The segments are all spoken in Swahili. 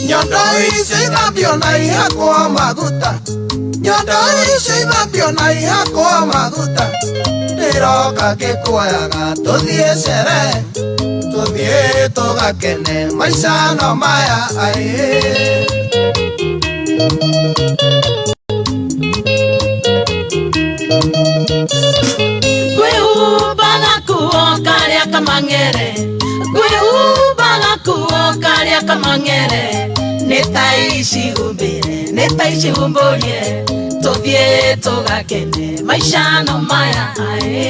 Nyondo ici thambio na ihakwo maguta. Nyondo ici thambio na ihakwo maguta. Ndiroka ngĩkũoyaga tũthiĩ sherehe, tũthiĩ tũgakene maica no maya aĩ. Kwĩhumbaga kuo karĩa kamang'ere, kwĩhumbaga kuo karĩa kamang'ere, nĩ ta icihumbĩre, nĩ ta icihumbũrie, tũthiĩ tũgakene maica no maya aĩ.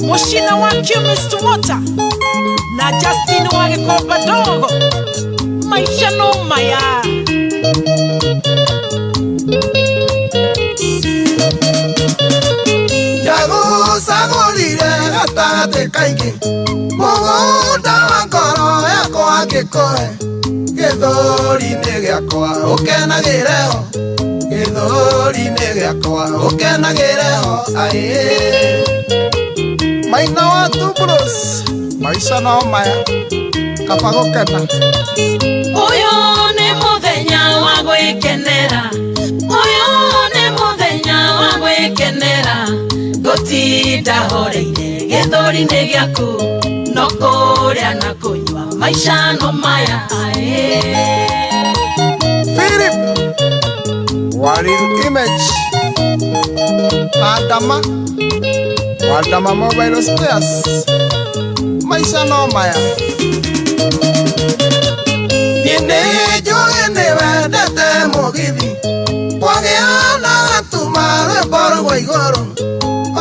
Mushina wa Mr. Water na Justin wa Gikomba Dogo, maisha no maya. Ndagũcagũrire gatagatĩ kaingĩ, mũgũnda wa ngoro yakwa ngĩkũhe, gĩthũri-inĩ gĩakwa ũkenagĩre ho, gĩthũri-inĩ gĩakwa ũkenagĩre ho aĩ. Maina wa Tubros, maisha no maya, kaba gũkena. Ũyũ nĩ mũthenya wa gwĩkenera, ũyũ nĩ mũthenya wa gwĩkenera, gũtinda horeire gĩthũri-inĩ gĩaku, no kũrĩa na kũnyua maica no maya aĩ. Philip Warrior Image Adama Wadama Mobile Spares, maisha no maya. Nĩnjũĩ nĩwendete mũgithi, kwagĩana gatuma rwĩmbo rwa igũrũ,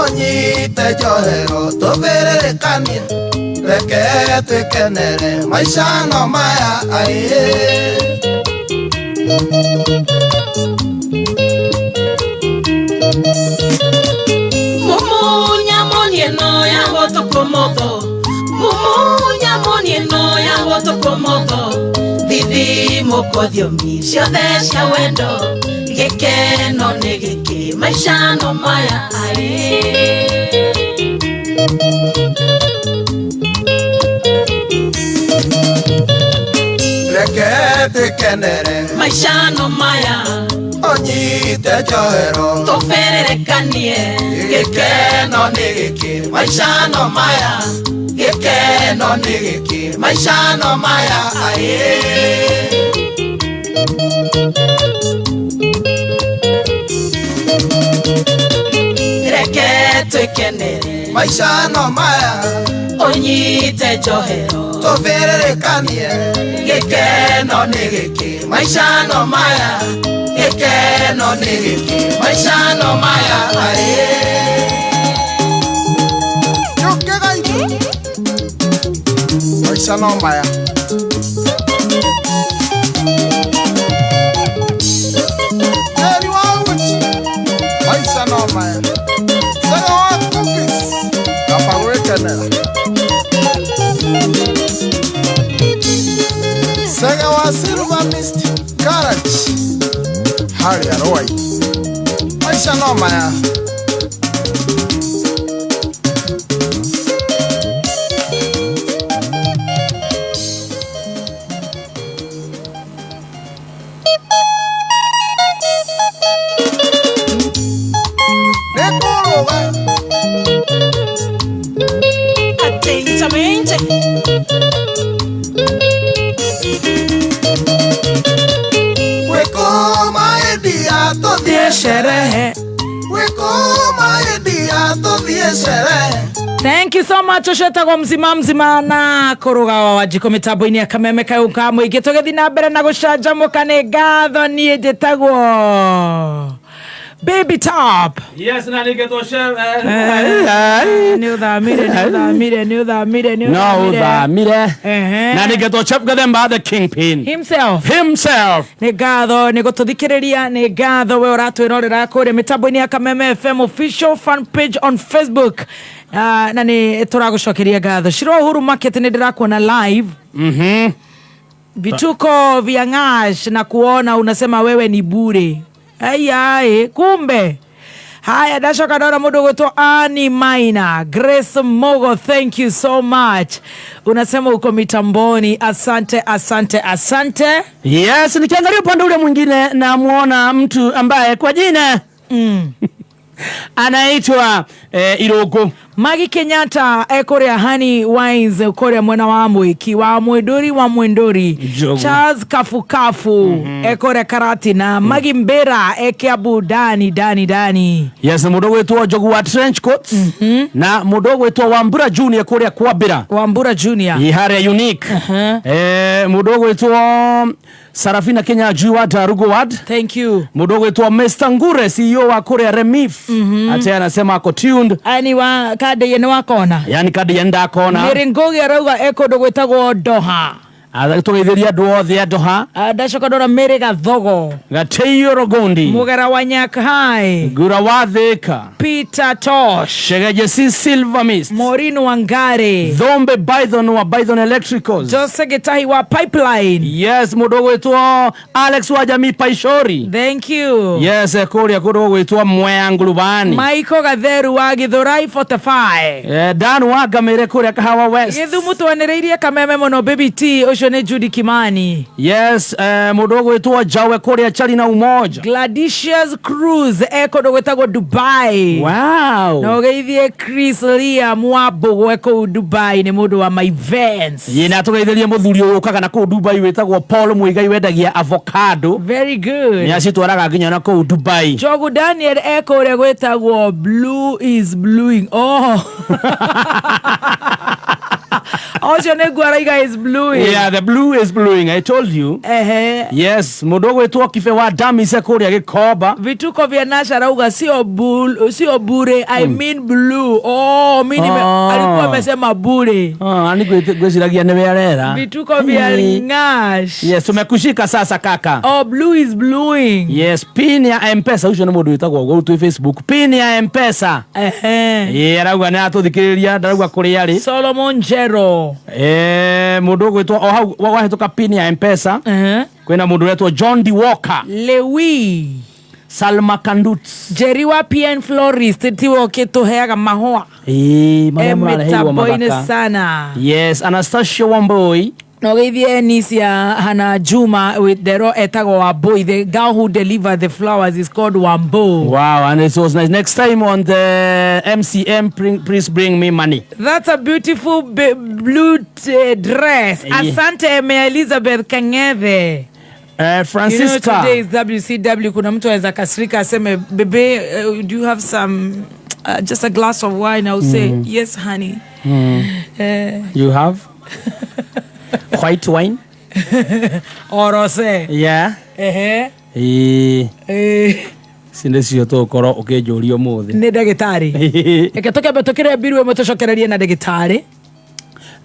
ũnyite njohero tũbĩrĩrĩkanie, reke twĩkenere maica no maya aĩ. Mumunya monieno ya gotokomotho, mumunya monieno ya gotokomotho, thithi mũkothiomi ciothe cia wendo, gĩkeno nĩ gĩkĩ maica no maya aĩ. Reke twĩkenere maica no maya, ũnyite njohero tũbĩrĩrĩkanie, gĩkeno nĩ gĩkĩ maica no maya, gĩkeno nĩ gĩkĩ maica no maya aĩ. Reke twĩkenere Maica no maya, ũnyite njohero tũbĩrĩrĩkanie, gĩkeno nĩ gĩkĩ maica no maya, gĩkeno nĩ gĩkĩ maica no maya aĩ. Maica no maya. Eri wa uchi, maica no maya. Sega wa cookies, kaba gwĩkenera. Sega wa Silver Mist Garage, hali aroi, maica no maya. Atentamente. Sherehe. Thank you so much Osheta kwa mzima na kurugawa wajiko mitambo-inĩ ya kameme kau ka mũingĩ tũgĩthiĩ na mbere na gũcanjamũka nĩ ngatho niĩ njĩtagwo Baby Top. Yes, na nigetwo chef. Ni uthamire. No uthamire. Na nigetwo chef Gathemba the Kingpin. Himself. Ni ngatho ni gututhikiriria ni ngatho we uratwirorera kuri mitambo-inĩ ya Kameme FM official fan page on Facebook. Na ni turagucokeria ngatho. Shiro Uhuru Market ni ndirakuona live. Vituko vya Ngash na kuona unasema wewe ni bure. Ai kumbe Haya, ndacoka ndona mundu gwitwo Ani Maina. Grace Mogo, thank you so much. Unasema uko mitamboni. Asante. Yes, nikiangalia upande ule mwingine na muona mtu ambaye kwa jina anaitwa Irogo Magi Kenyatta ekorea Honey Wines ekorea mwana wa Mwiki wa Mwendori Charles Kafukafu ekorea Karati na Magi Mbera eke Abu Dani. Yes, mudogo wetu Jogu wa Trench Coats na mudogo wetu Wambura Junior ekorea Kwabira Wambura Junior ihare unique mudogo wetu Sarafina Kenya Juwa Darugo Ward. Thank you. Mudogo wetu Mr. Ngure CEO wa Korea Remif. Ate anasema ako tuned. Ani wa kade yene wakona. Yani kade yenda kona. Miringogi arauga eko dogo itago Doha. Tugetheria duothe ya Doha. Ndacoka ndora Mary Gathogo Gateyo Rogondi Mugera wa Nyakhai Gura wa Thika Peter Tosh Shegeje si Silver Mist Maureen Wangare Dhombe Bison wa Bison Electricals Jose Gitahi wa Pipeline. Yes, mudogo wetu Alex wa Jamii Paishori. Thank you. Yes, koria kudogo wetu Mwea Ngulubani Michael Gatheru wa Githurai 45 Dan wa Gamere koria Kahawa West Githumu twanereirie kameme mono Baby T Oshone Judy Kimani. Yes, mudogo wetu wa Jawe koria Chali na Umoja Gladicious Cruz eko dogo itago Dubai. Wow. Na ugeithie Chris Lia Mwabogo eko Dubai ni mudu wa my events. Yena tugeithie muthuri ukaga na ku Dubai wetagwo Paul Muigai wendagia avocado. Very good. Ni acitwaraga nginya na ku Dubai. Jogu Daniel eko ure gwetagwo Blue is Bluing. Oh. Also Negwariga is bluing. Yeah, the blue is bluing. I told you. Yes, mudogo wetu akife wa dami sekuria Gikoba. Vituko vya Nasha rauga sio bure. I mean blue. Oh, mimi alikuwa amesema bure. Ani gweziragia newe arera. Vituko vya Ngash. Yes, tumekushika sasa kaka. Oh, blue is bluing. Yes, pin ya M-Pesa ucio ni mundu witagwo go to Facebook. Pin ya M-Pesa. Yeah, rauga ni atuthikiriria ndarauga kuri yari. Solomon Jero. Mudogo wetu wahetoka pin ya M-Pesa. Kwena mundu wetu John D. Walker. Lewi. Salma Kanduts. Jeriwa PN Florist tiwo kituheaga mahua. Metaboine sana. Yes, Anastasia Wamboi. No geithie Nisia Hana Juma with the raw etago Wamboi. The girl who delivered the flowers is called Wambo. Wow, and it was nice. Next time on the MCM, please bring me money. That's a beautiful blue dress. Asante me Elizabeth Kangeve. Francisca. You know, today is WCW. Kuna mtu anaweza kasirika aseme, bebe, do you have some, just a glass of wine? I'll say, yes, honey. You have? White wine? Orose. Yeah. Sindesio to koro ukijurio muthi. Ni ndagitari. Eke toke betokire biru mutocokererie na ndagitari.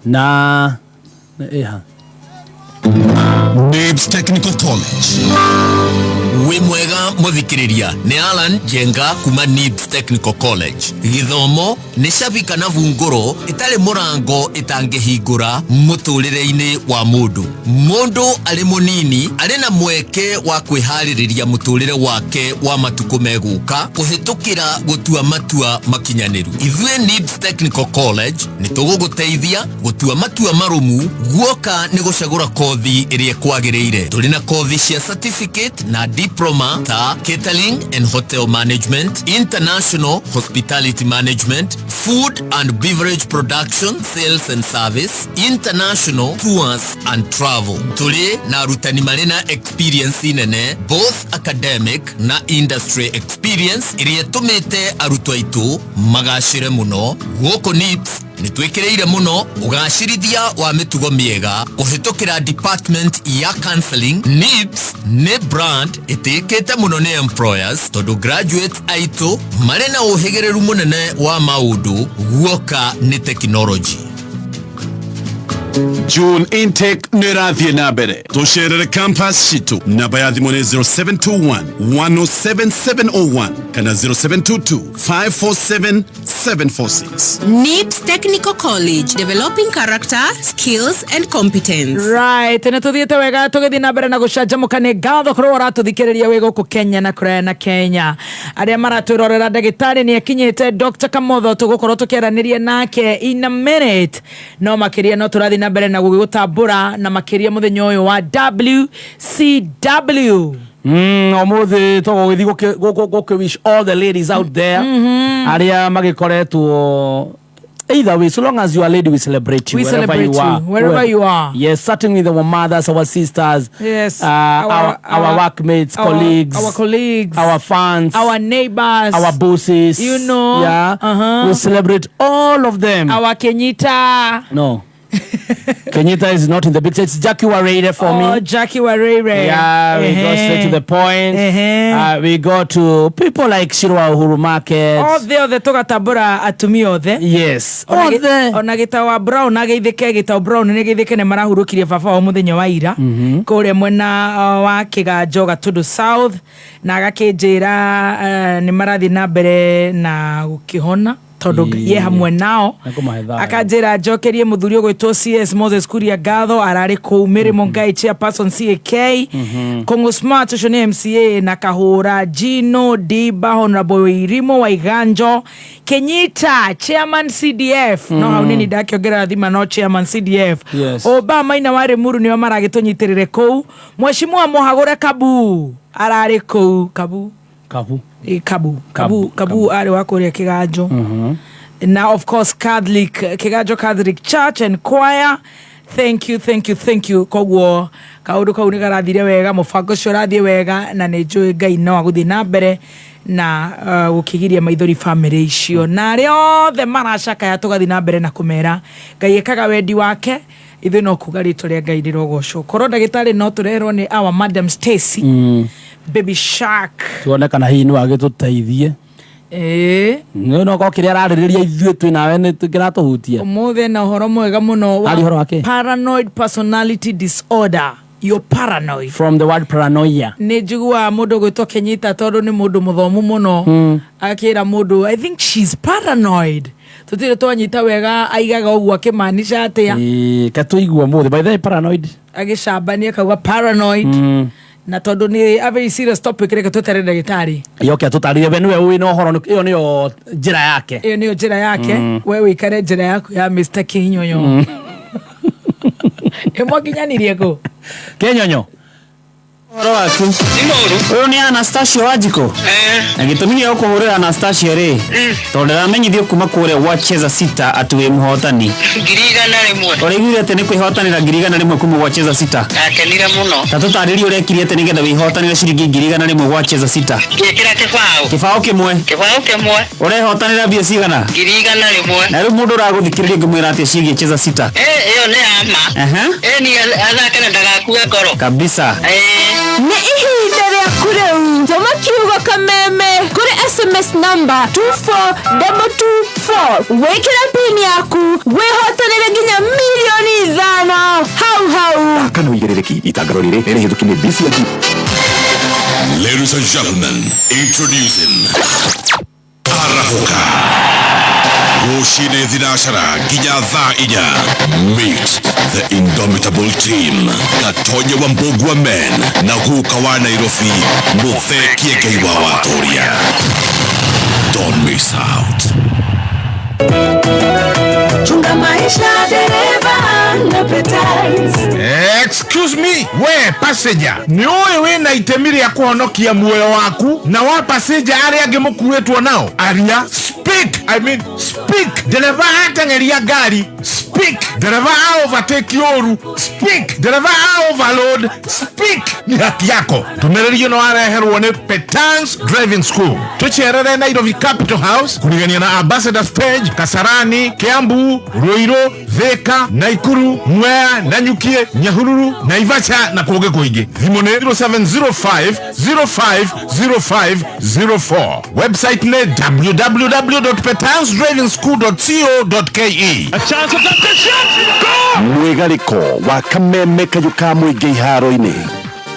Na NIBS Technical College. Wimwega muthikiriria ni Alan Jenga kuma NIBS Technical College. Githomo ni shabika na vunguro itale murango itangihingura muturire-ini wa mundu. Mundu ali munini ali na mweke wa kwihaririria muturire wake wa matuko meguka kuhitukira gutua matua makinyaniru. Ithwe NIBS Technical College ni tuguguteithia gutua matua marumu guoka ni gucagura kothi iria kwagiriire. Tuli na kothi cia certificate na diploma ta catering and hotel management, international hospitality management, food and beverage production, sales and service, international tours and travel. Tuli na rutani marina experience inene, both academic na industry experience iria tumete arutwa itu magacire muno. Guoko NIBS nitwekereire muno ugacirithia wa mitugo miega kuhitukira department ya counseling. NIBS ne brand itikete muno ne employers tondu graduates aitu marena uhigereru munene wa maudu guoka ni technology. June intake nirathie na mbere tucerere campus citu namba ya thimũ nĩ 0721 107701 kana 0722 547 0746. NIPS Technical College, developing character, skills and competence. Right, na tuthiete wega tugithi na mbere na gucanjamuka ni ngatho korwo uratuthikiriria wi guku Kenya na kuraya na Kenya. Aria maratwirorera ndagitari ni akinyite Dr. Kamotho tugukorwo tukieranirie nake in a minute. No makiria no turathi na mbere na gugutambura na makiria muthenya uyu wa WCW. Omuthi togo githi go wish all the ladies out there. Aria magikoretwo either way, so long as you are a lady, we celebrate you. Wherever you are. Yes, starting with our mothers, our sisters. Yes. Our workmates, colleagues. Our colleagues. Our fans. Our neighbors. Our bosses. You know. Yeah. We celebrate all of them. Our Kenyita. No. Kenyita is not in the picture. It's Jackie Warere for me. Oh, Jackie Warere. Yeah, we go straight to the point. We go to people like Shirwa Uhuru Market. All the tugatabura atumi othe. Yes. All the. Ona gitawa Brown ageithike gitawa Brown ne geithike ne marahurukirie baba wa muthenya wa ira. Kure mwena wa Kiganjo Gatundu South na agakinjira ni marathi na mbere na gukihona. Tondu ye hamwe nao akanjira njokerie muthuri gwitwo CS Moses Kuria Ngatho arari ku Mirimo Ngai chairperson CAK Kongo Smart ucio ni MCA na Kahura Gino Diba Honorable Irimo wa Iganjo Kenyita chairman CDF no hau nini ndakiongera thima no chairman CDF Obama ina wari muru ni maragitũnyitirire ku Mheshimiwa Mohagũre Kabu arari ku Kabu ari wakuria Kiganjo. Now of course Kiganjo Catholic Church and Choir. Thank you. Kogwo kaundu kau ni karathire wega mubango cio rathie wega na ni njui Ngai no aguthi na mbere na gukigiria maithori family icio na riothe maracaka ya tugathi na mbere na kumera Ngai ekaga wendi wake ithu no kuga ritwa ria Ngai rirogocwo korwo ndagitari no turerwo ni our Madam Stacy Baby Shark tuone kana hii no agituteithie no ko kiria araririria ithuĩ twi nawe ni tukiratuhutia umuthe na horo mwega muno wa paranoid personality disorder. You're paranoid from the word paranoia. Ni njigua mundu gwitwo Kenyita tondu ni mundu muthomu muno akira mundu I think she's paranoid tutire twanyita wega aigaga uguo akimaanisha atia katuigua muthe by the paranoid agicambania kauga paranoid na tondu ni a very serious topic reke tutare ndagitari yoke tutarire we niwe uwi no horo iyo niyo njira yake wewe ikare njira yaku ya Mr. Kinyonyo emwakinyanirie ko Kinyonyo oro waku uyu ni Anastasia Wajiko na gitumi gĩa kuhurira Anastasia ri tondu ramenyithio kuma kuria Wacheza Sita atuwe muhotani ngirigana rimwe origire ate ni kwihotanira ngirigana rimwe kuma Wacheza Sita akenira muno tatutaririe urekiri ate nigetha wihotanire ciringi ngirigana rimwe Wacheza Sita kira kibao kimwe urehotanira mbia cigana ngirigana rimwe na riu mundu uraguthikiriria ngimwira ati ciringi Cheza Sita iyo ni ama ni athakana ndagakue ngoro kabisa Ni ihinda rĩa kureu tuma kiugo kameme kuri SMS number 24224 wekira pin yaku wehotanire nginya milioni 5 hau kana uigiriki itangaro riri rihitukinie BCG. Ladies and gentlemen, introducing Arahuka Yoshine Dinashara Ginya Inya. Meet the indomitable team Gatonyo Wambogwa Men Nahuka wa Nairobi Mutheki Geiwa Watoria. Don't miss out. Chunga maisha dereva na petals. Excuse me, we passenger. Ni wewe na itemiri ya kuhonokia muoyo waku na wa passenger ari age mukuetwo nao. Aria speak. I mean speak. Dereva atangeria gari. Speak. Dereva overtake yoru. Speak. Dereva overload. Speak. Ni haki yako. Tumererio no areherwo ni Petals Driving School. Tucherere Nairobi Capital House kurigania na Ambassadors Page, Kasarani, Kiambu, Ruiru, Thika, Naikuru, Mwea, Nanyukie, Nyahururu, Naivasha na kuoge kuingi. Thimu ni 0705050504. Website ni www.petalsdrivingschool.co.ke. A chance of that shot. Go! Mwigariko wa Kameme kayuka mwingi iharo-ini.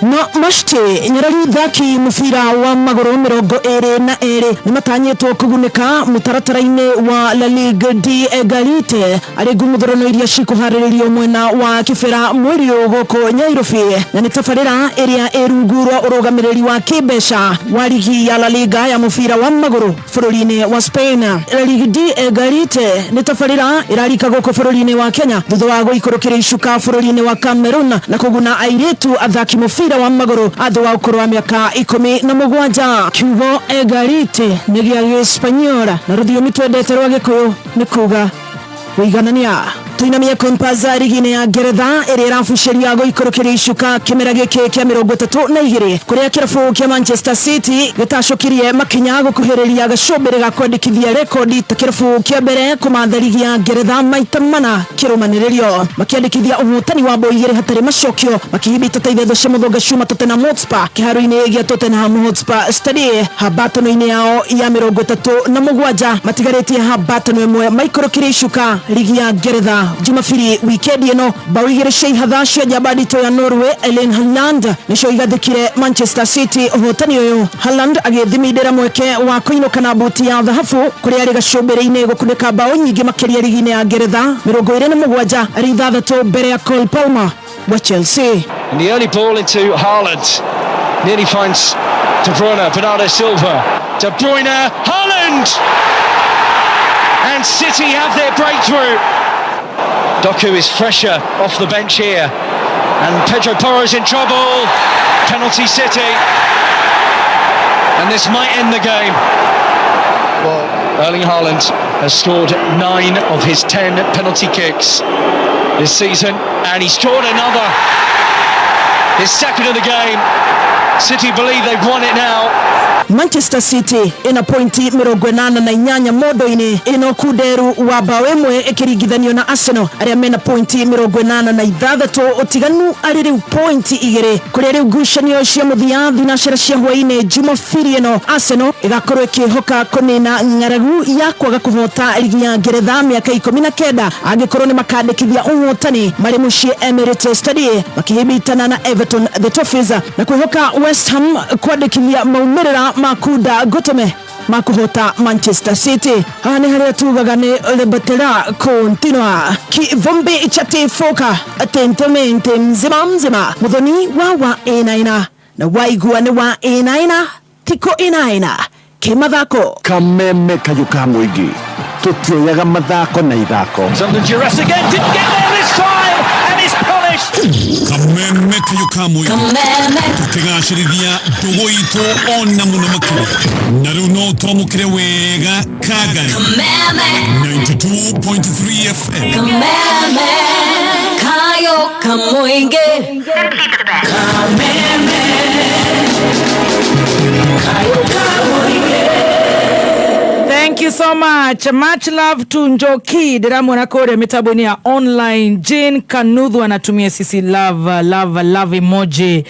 no mashte nyarari thaki mufira wa magoro 22 ni matanyetwo kuguneka mutaratara-ine wa La Liga de Egalite ari gumuthorono iria cikuhariririo mwena wa kibera mweri goko Nyairobi na ni tafarira iria erungurwa urugamiriri wa kibesha wa ligi ya La Liga ya mufira wa magoro bururi-ini wa Spain. La Liga de Egalite ni tafarira irarika goko bururi-ini wa Kenya thutha wa guikurukira icuka bururi-ini wa Cameroon na kuguna airetu athaki mufira wa magoro athu wa ukuru wa miaka 17. Kiugo Egalite ni gia Hispaniola na rudhiomi twendete rwa Gikuyu ni kuga wiganania. Tuinamia kompaza rigine ya Ngeretha iria irafuciria guikurukira icuka kimera giki kia 32 kuria kirabu kia Manchester City gitacokirie makinya gukuhiriria gacumbiri ga kwandikithia rekodi ta kirabu kia mbere kumatha ligi ya Ngeretha maita mana kirumaniririo makiandikithia uhotani wa bao 2 hatari macokio makihibita ta ithetho cia muthonga cuma Tottenham Hotspur kiharo-ini gia Tottenham Hotspur Stadium habatano-ini yao ya 37 matigaritie habatano imwe maikurukira icuka ligi ya Ngeretha Jumapili wikendi ino bao 2 cia ihatha cia jabadito ya Norway Erling Haaland nicio igathikire Manchester City uhotani uyu Haaland agithimidira mweke wa kuinuka na buti ya dhahabu kuria ari gacumbiri-ini gukuneka bao nyingi makiria ligi-ini ya Ngeretha 27 ari 6 mbere ya Cole Palmer wa Chelsea. And the early ball into Haaland nearly finds De Bruyne, Bernardo Silva, De Bruyne, Haaland, and City have their breakthrough. Doku is fresher off the bench here, and Pedro Porro's in trouble. Penalty City, and this might end the game. Well, Erling Haaland has scored 9 of his 10 penalty kicks this season, and he scored another. His second of the game. City believe they've won it now. Manchester City ina pointi 88 modo-ini ino kuderu wa bao imwe ikiringithanio na Arsenal aria mena pointi 86 utiganu ari riu pointi 2 kuria riu ngucanio cia muthia thinacera cia hwaini Jumapili ino Arsenal igakorwo ikihoka kunina ng'aragu ya kwaga kuhota ligi ya Ngeretha miaka 19 angikorwo ni makandikithia uhotani mari mucii Emirates Stadium makihibitana na Everton the Toffees na kwihoka West Ham kwandikithia maumirira makuda gotome makuhota Manchester City. Hani haria tugaga ni lebatera continua kivumbi chati foka atentamente mzima muthoni wa inaina na waigua ni wa inaina tiko inaina kimathako kameme kayuka muingi tutioyaga mathako na ithako. Something Jurassic again didn't get there this time and it's polished. Kameme kayuka muingi tukigacirithia ndugu itu ona muno makiri na riu no twamukire wega Kagari 92.3 FM. Kameme kayo kamuinge Kameme kayo kamuinge. Thank you so much. Much love to Njoki. Diramona kore mitaboni ya online. Jane Kanudhu anatumia sisi love emoji.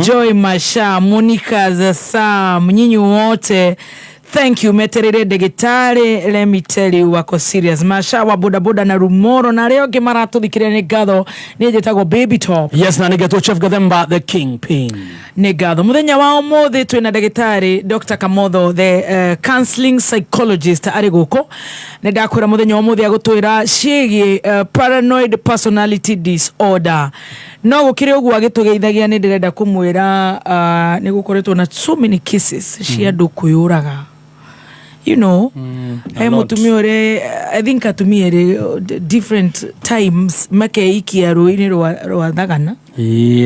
Joy Masha, Monica Zasa, mnyinyi wote. Thank you Meterere Digitale. Let me tell you wako serious. Masha wa boda na Rumoro na leo kimarato dikire negado nijetago Baby Top. Yes na nigeto Chef Gademba the Kingpin. Negado muthenya wa umuthi twina Digitari Dr. Kamotho the counseling psychologist ari guko ndakwira muthenya wa umuthi agutwira ciegi paranoid personality disorder. No gukire ugu agitugeithagia ni ndirenda kumwira ni gukoretwo na so many cases cia ndu kuyuraga. You know, mutumiore I think atumiere different times make ikia ruini rwa thagana.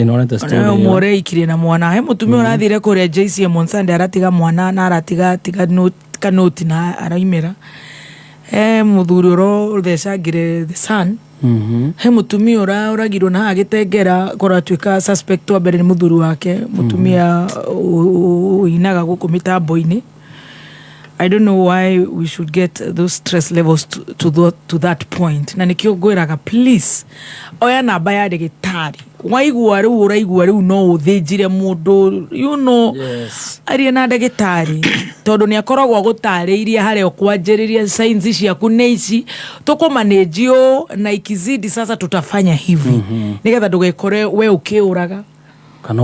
No neta story. No more ikire na mwana. Mutumiore athire kore JC Monsande aratiga mwana na aratiga note na araimera. Muthuri ro thecagire the son. Mutumia uragirwo na agitengera koratuika suspect wa mbere ni muthuri wake. Mutumia inaga guku mitambo-ini. I don't know why we should get those stress levels to that point. Na nikio gwiraga please oya namba ya ndagitari waigua riu uraigua riu no uthinjire mundu you know. Yes. Ari na ndagitari tondu ni akoragwo gutariirie hare okwanjiriria signs ciaku ne ici tukumanageo na ikizidi sasa tutafanya hivi nigetha ndugekore we ukiuraga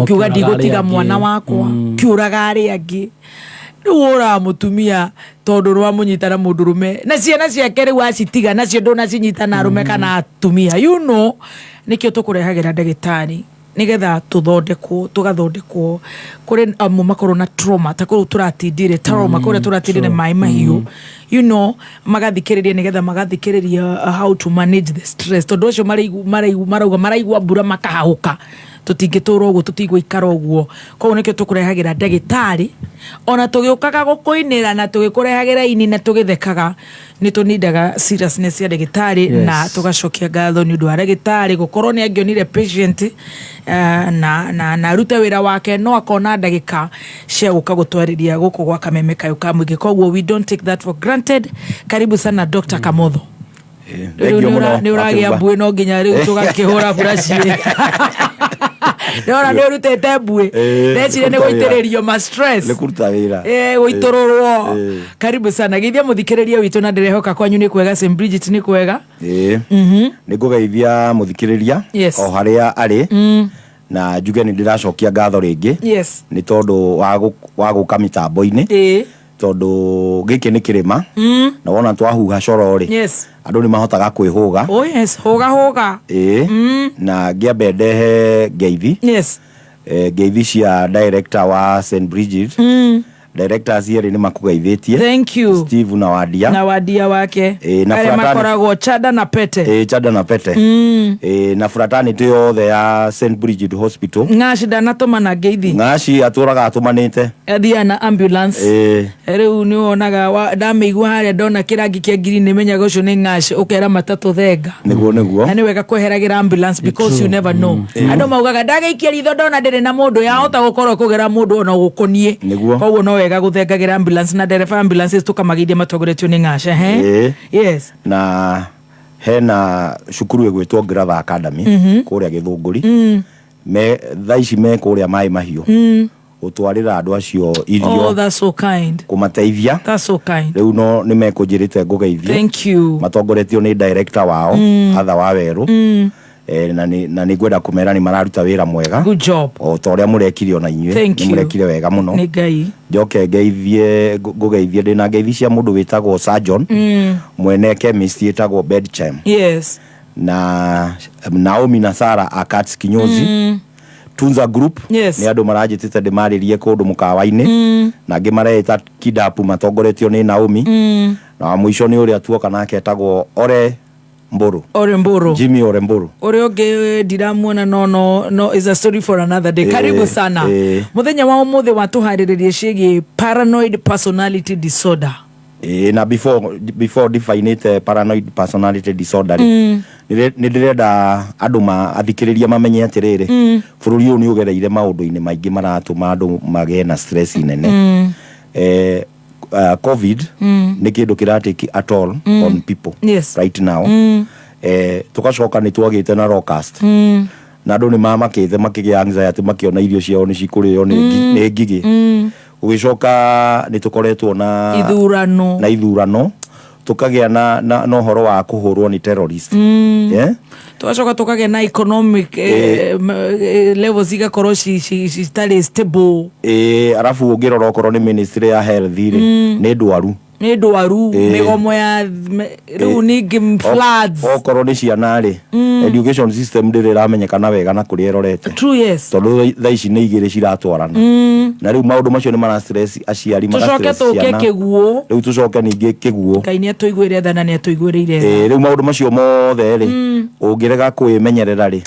kiuga ndigutiga mwana wakwa kiuraga ari angi ura mutumia tondu rwa munyitana mundurume na ciana ciake riu acitiga nacio ndona cinyitana arume kana atumia nikio tukurehagira ndagitari nigetha tugathondekwo kuri makorwo na trauma ta kuri turatindire trauma kuri turatindire mai mahiu magathikiriria nigetha magathikiriria how to manage the stress tondu ucio maraigua mbura makahahuka tutingitura uguo tutigwikara uguo koguo nikio tukurehagira ndagitari ona tugiukaga gukuinira na tugikurehagira ini na tugithekaga ni tunindaga seriousness ya ndagitari na tugacokia ngatho ni undu wa ndagitari gukorwo ni angionire patient na ruta wira wake no akona ndagika cia guka gutwariria guku gwa Kameme Kayo ka Muingi koguo we don't take that for granted. Karibu sana Dr. Kamotho. Ni uragia mbui no nginya riu tugakihura burashi Nora ndio rutete mbui ndecire ni guitiririo ma stress ni kuruta wira guitororwo karibu sana geithia muthikiriria witu na ndirehoka kwanyu ni kwega St Bridget ni kwega ni kugeithia muthikiriria o haria ari na njuge ni ndiracokia ngatho ringi ni tondu wa guka mitambo-ini tondu giki ni kirima na wona twahuha coro ri andu ni mahotaga kwihuga huga na ngiambe ndehe ngeithi ngeithi cia director wa St Bridget directors here ni makugeithitie thank you Steve na Wadia wake na makoragwo Chada na Pete na fraternity yothe ya St Bridget Hospital ngaci ndanatuma na ngeithi ngaci aturaga atumanite athia na ambulance riu ni wonaga ndameigua haria ndona kirangi kia ngiri ni menyaga ucio ni ngaci ukera matatu thenga niguo na ni wega kweheragira ambulance because you never know andu maugaga ndagaikia ritho ndona ndire na mundu yahota gukorwo kugera mundu ona gukonie koguo no wega guthengagira ambulance na dereva ambulances tukamagithia matongoretio ni ngaci na hena cukuru egwitwo Gratha Academy kuria Githunguri me thaici me kuria mai mahiu utwarira andu acio irio that's so kind kumateithia that's so kind riu no ni mekunjirite ngugeithia thank you matongoretio ni director wao Atha wa Weru na ni gwenda kumera ni mararuta wira mwega good job o toria murekire ona inywe ni murekire wega muno ni ngai njoke ngeithie ngugeithie ndina ngeithi cia mundu witagwo surgeon mwene chemist yetagwo Bedchem na Naomi na Sara Akats Kinyozi Tunza Group ni andu marajitite ndimaririe kundu mukawa-ini na ngimareta Kidapu matongoretio ni Naomi na mwisho ni uria tuoka nake etagwo Oremburu Jimmy Oremburu Orioge diramuona no is a story for another day karibu sana muthenya wa umuthi watuhariririe ciegi paranoid personality disorder na before define it paranoid personality disorder ni ndirenda andu athikiriria mamenye atiriri bururi uyu ni ugereire maundu-ini maingi maratuma andu magee na stress nene COVID ni kindu kiratiki at all on people right now tukacoka ni twagite na Rockcast na andu ni mamakite makigia anxiety makiona irio ciao ni cikurio ni ngigi ugicoka ni tukoretwo na ithurano tukagia na uhoro wa kuhurwo ni terrorist tugacoka tukagia na economic levels igakorwo citari stable arafu ungirora okorwo ni ministry ya health ni ndwaru migomo ya riu ningi floods okorwo ni ciana ri education system ndiramenyekana wega na kuri erorete tondu thaici ni igiri ciratwarana na riu maundu macio ni mara stress aciari mara stress tucoke kiguo riu tucoke ningi kiguo Ngai ni atuiguire thana ni atuiguire riu maundu macio mothe ri ungirega kwimenyerera ri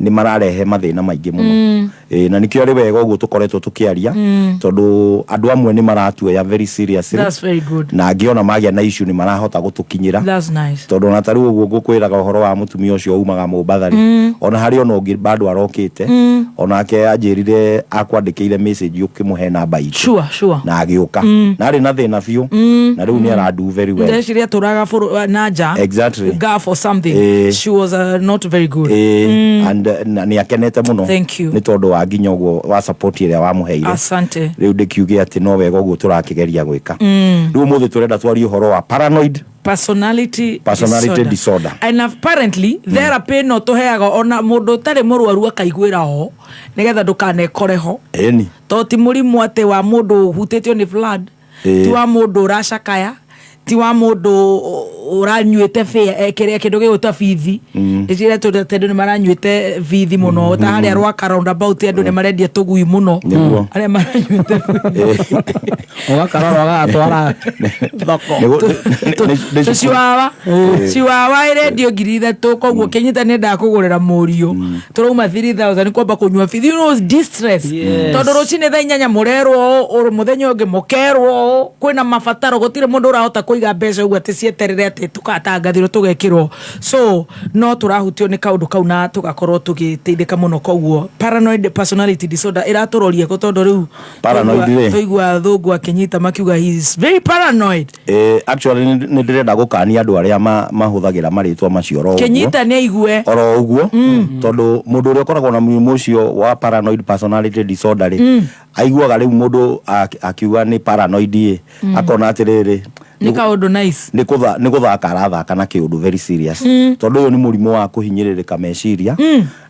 ni mararehe mathina maingi muno na nikio ri wega uguo tukoretwo tukiaria tondu andu amwe ni maratuoya very seriously that's very good na ngiona magia na issue ni marahota gutukinyira that's nice tondu na tari uguo ngukwiraga uhoro wa mutumia ucio umaga Mombathari ona hari ona ungi bado arokite onake ajirire akwandikiire message ukimuhe namba itu sure na agiuka na ari na thina biu na riu ni aradu very well ndeciria turaga naja exactly go for something she was not very good and ni akenete muno ni tondu wa nginya uguo wa support ile wa muheire asante riu ndikiuge ati no wega uguo turakigeria gwika riu muthe turenda twari uhoro wa paranoid personality disorder. And apparently therapy no toheaga ona mundu tari murwaru akaiguira ho nigetha ndukanekore ho eni to ti murimu ate wa mundu hutetio ni flood ti wa mundu uracakaya ti wa mundu uranyuite fea kire kindu giguta bithi icire tundu ni maranyuite bithi muno ta hari arwa round about andu ni marendia tugui muno ari maranyuite ogakarora gatwara thoko siwawa irendio ngiri 3 koguo Kenyita nenda kugurira murio turauma 3000 kwamba kunyua bithi no distress tondu rucine tha 8 murerwo muthenya ungi mukerwo kwina mabataro gutire mundu urahota kuiga mbeca ugu ati cieterere ati tukatangathirwo tugekirwo so no turahutio ni kaundu kau na tugakorwo tugiteithika muno koguo paranoid personality disorder iraturoria ko tondu riu paranoid toigua thungu Kenyita makiuga he is very paranoid actually ni ndirenda gukania andu aria mahuthagira maritwa macio ro Kenyita ni aigue oro uguo tondu mundu uria ukoragwo na murimũ ucio wa paranoid personality disorder aiguaga riu mundu akiuga ni paranoid akona atiriri ni kaundu nice ni guthaka arathaka na kiundu very serious tondu uyu ni murimu wa kuhinyiririka meciria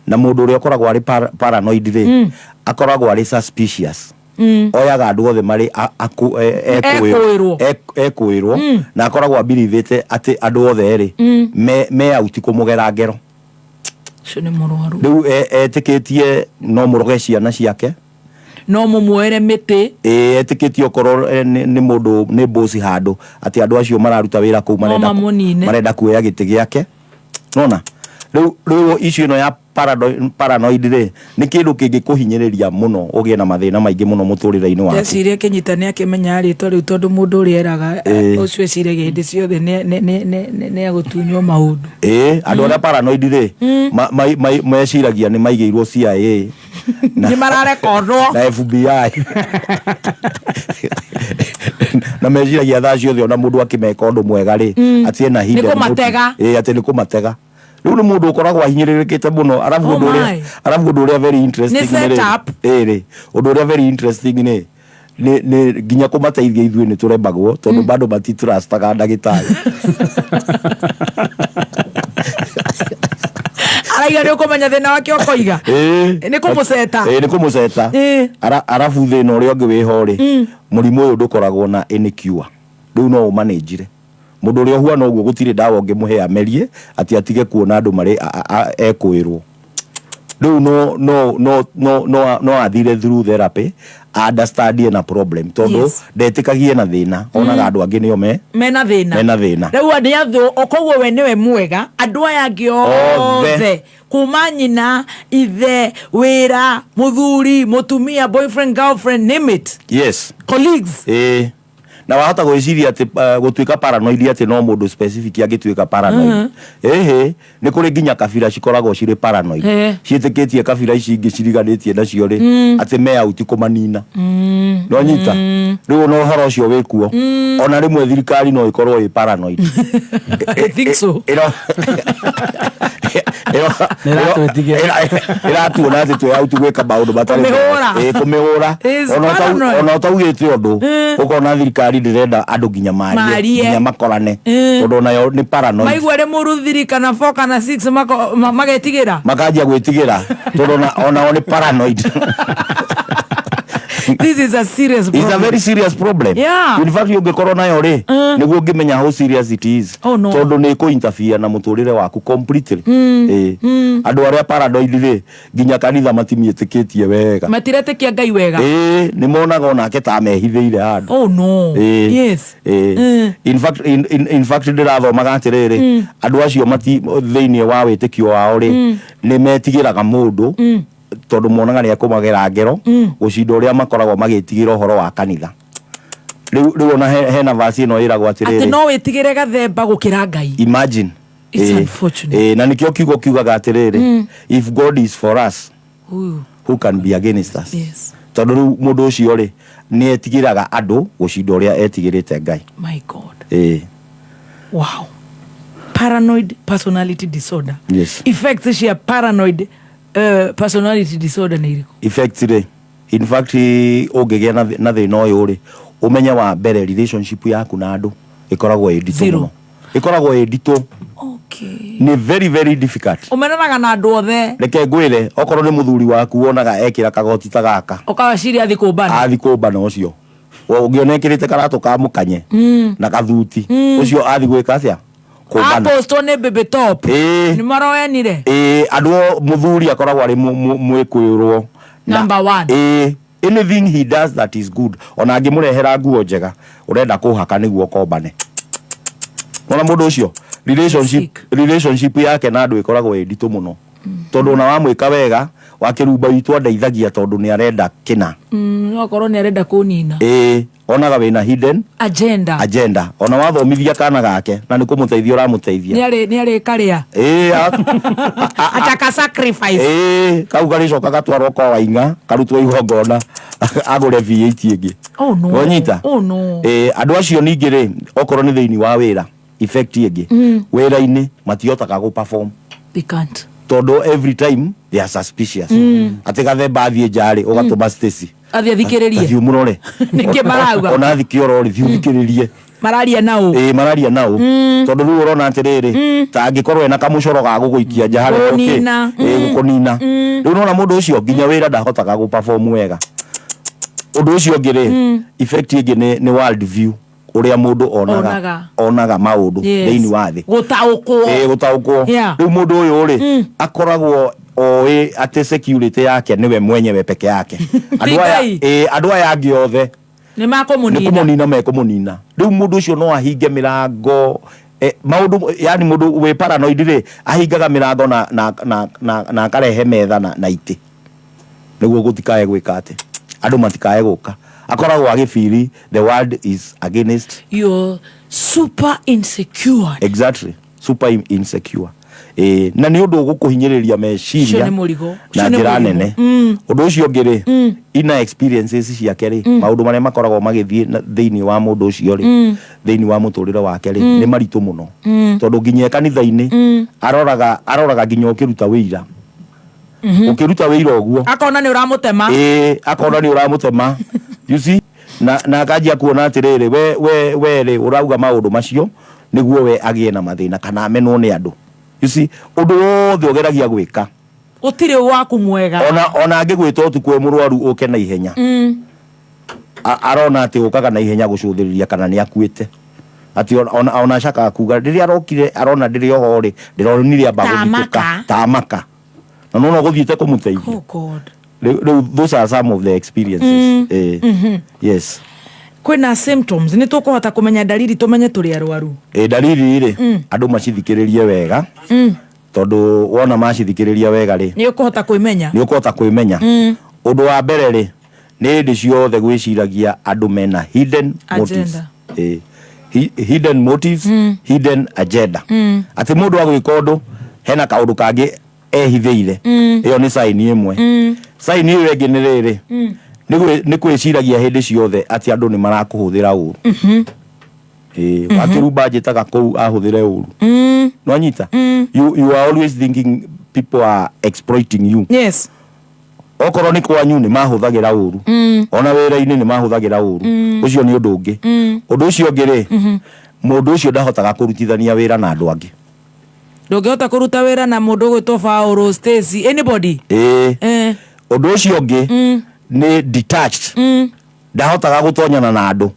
na mundu uria ukoragwo ari paranoid akoragwo ari suspicious oyaga andu othe mari ekwirwo na akoragwo abilivete ati andu othe ri me auti kumugera ngero cune murwaru riu etikitie no muroge ciana ciake no mumuere miti etikitie okoro ni mundu ni boss handu ati andu acio mararuta wira ku marenda kuoya giti giake nona riu issue no ya paranoid ni kindu kingi kuhinyiriria muno ugie na mathina maingi muno muturire-ini waku ciria Kenyita ni akimenya ritwa riu tondu mundu uri eraga ucio ciria gindi ciothe ne agutunywo maundu andu aria paranoid meciragia ni maigeirwo CIA ni mararekordwo na FBI na meciragia thaa ciothe ona mundu akimeka undu mwega ri ati ena hinde ati ni kumatega riu ni mundu ukoragwo ahinyiririkite muno arabu undu uria very interesting undu uria very interesting ni ginya kumateithia ithuĩ ni turembagwo tondu bado matiturastaga ndagitari araiga ni ukumenya thina wake ukoiga ni kumuseta arabu thina uria ungi wiho ri murimu uyu ndukoragwo na any cure riu no umanagire mundu uria huana uguo gutire dawa ungi muhe amerie ati atige kuona andu mari ekwirwo riu no athire through therapy understand na problem tondu ndetikagie na thina onaga andu angi nio mena thina riu andi athu okogwo we niwe mwega andu aya angi othe kuma nyina ithe wira muthuri mutumia boyfriend girlfriend name it colleagues na wahota gwiciria ati gutuika paranoid ati no mundu specific agituika paranoid ni kuri ginya kabira cikoragwo ciri paranoid ciitikitie kabira ici ingi ciriganitie nacio ri ati me auti kumanina no nyita riu no horo ucio wikuo ona rimwe thirikari no ikorwo i paranoid I think so iratuona ati twe auti gwika maundu matari kumihura ona utaugite undu ukona thirikari ndirenda andu ginya marie ginya makorane undu nayo ni paranoid maigua ri muruthiri kana 4 kana 6 magetigira makajia gwitigira tondu ona ni paranoid this is a serious problem. It's a very serious problem. Yeah. In fact, ungekorwo nayo ri niguo ngimenya how serious it is. Tondu ni ku interfere na muturire waku completely. Andu aria paranoid ri ginya kanitha matimietikitie wega. Matiretekia Ngai wega. Ni monaga onake ta mehithiire andu. Oh no. Yes. In fact ndirathomaga atiriri andu acio mati thiini wa witikio wao ri ni metigiraga mundu tondu monaga ni akumagera ngero gucinda uria makoragwo magitigira uhoro wa kanitha riu ona hena verse no iragwo atiriri ati no witigire gathemba gukira Ngai. Imagine it's unfortunate na nikio kiugaga atiriri if God is for us who can be against us. Tondu riu mundu ucio ri ni etigiraga andu gucinda uria etigirite Ngai. My God. Wow. Paranoid personality disorder. Effects cia paranoid personality disorder ni iriku effect ri in fact ungigia na thina uyu ri umenya wa mbere relationship yaku na andu ikoragwo i nditu muno ikoragwo ndito. Ni very very difficult. Umenanaga na andu othe. Reke ngwire okorwo ni muthuri waku wonaga ekira kagoti ta gaka. Ukawashiri athi kumbana. Athi kumbana ucio. Ungiona ekirite karatu ka mukanye na kathuti. Ucio athi gwika atia? Kumbana. Aposto ne baby top. Ni maroenire. Andu muthuri akoragwo ari mwikuyurwo. Number 1. Anything he does that is good. Ona angimurehera nguo njega urenda kuhaka niguo kombane. Ona mundu ucio relationship yake na andu ikoragwo ndito muno. Tondu na wamwika wega wakirumba witu andeithagia tondu ni arenda kina. Okorwo ni arenda kunina. Onaga wina hidden agenda. Ona wathomithia kana gake na nikumuteithia uramuteithia. Ni ari karia. Ataka sacrifice. Kau garicoka gatwarwo kwa Wainga karutwo igongona agure V8 ingi. Oh no. Wanyita. Oh no. Andu acio ningi ri okorwo ni thiini wa wira effect ingi wira-ini matiotaga go perform. They can't. Todo every time they are suspicious. Ati gathemba athie njari ugatuma Stacy. Athie thikiririe. Athie murore. Niki marauga. Ona athike orori thikiririe. Mararia nao. Mararia nao. Tondu riu urona atiriri ta angikorwo ena kamucoro ga guguikia nja hari gukunina. Riu nona mundu ucio nginya wira ndahotaga go perform wega. Undu ucio ngiri effect ingi ni world view uria mundu onaga maundu thiini wa thi gutaukwo. Riu mundu uyu ri akoragwo oe ate security yake niwe mwenyewe peke yake. Andu aya angi othe ni makumunina mekumunina. Riu mundu ucio no ahinge mirango maundu, yani mundu we paranoid ri ahingaga mirango na akarehe metha na ite niguo gutikae gwika ate andu matikae guka. Akoragwo agifiri the world is against you. Super insecure. Exactly, super insecure. Na ni undu gukuhinyiriria meciria na njira nene. Undu ucio ngiri ina experiences ciake ri maundu maria makoragwo magithie thiini wa mundu ucio ri thiini wa muturire wake ri ni maritu muno. Tondu nginya kanitha-ini aroraga nginya ukiruta wira. Ukiruta wira oguo akona ni uramutema. Akona ni uramutema. You see, na akajia kuona atiriri we ri urauga maundu macio niguo we agie na mathina kana amenwo ni andu. You see, undu wothe ogeragia gwika utire waku mwega. Ona angigwita utuku we murwaru uke na ihenya. Arona ati ukaga na ihenya gucuthiriria kana ni akuite. Ati ona shaka kuga riri arokire arona ndiri oho ri ndironire amba guthituka tamaka. Na no guthiite kumuteithia. Oh God. Those are some of the experiences. Yes. Kwina symptoms ni tukuhota kumenya dalili tumenye turi arwaru. Dalili ri andu macithikiririe wega. Tondu wona macithikiriria wega ri ni ukuhota kwimenya. Undu wa mbere ri ni ndi ciothe gwiciragia andu mena hidden motives. Hidden motives, hidden agenda. Ati mundu agwika undu hena kaundu kangi ehithiire. Iyo ni sign imwe. Sign iyo ingi ni riri ni kwiciragia hindi ciothe ati andu ni marakuhuthira uru. Wakirumba njitaga kou ahuthire uru. No nyita. You are always thinking people are exploiting you. Yes. Okorwo ni kwanyu ni mahuthagira uru. Ona wira-ini ni mahuthagira uru. Ucio ni undu ungi. Undu ucio ngiri mundu ucio ndahotaga kurutithania wira na andu angi. Ndungihota kuruta wira na mundu gwitwo Paul Stacy anybody. Undu ucio ngi ni detached. Ndahotaga gutonyana na andu.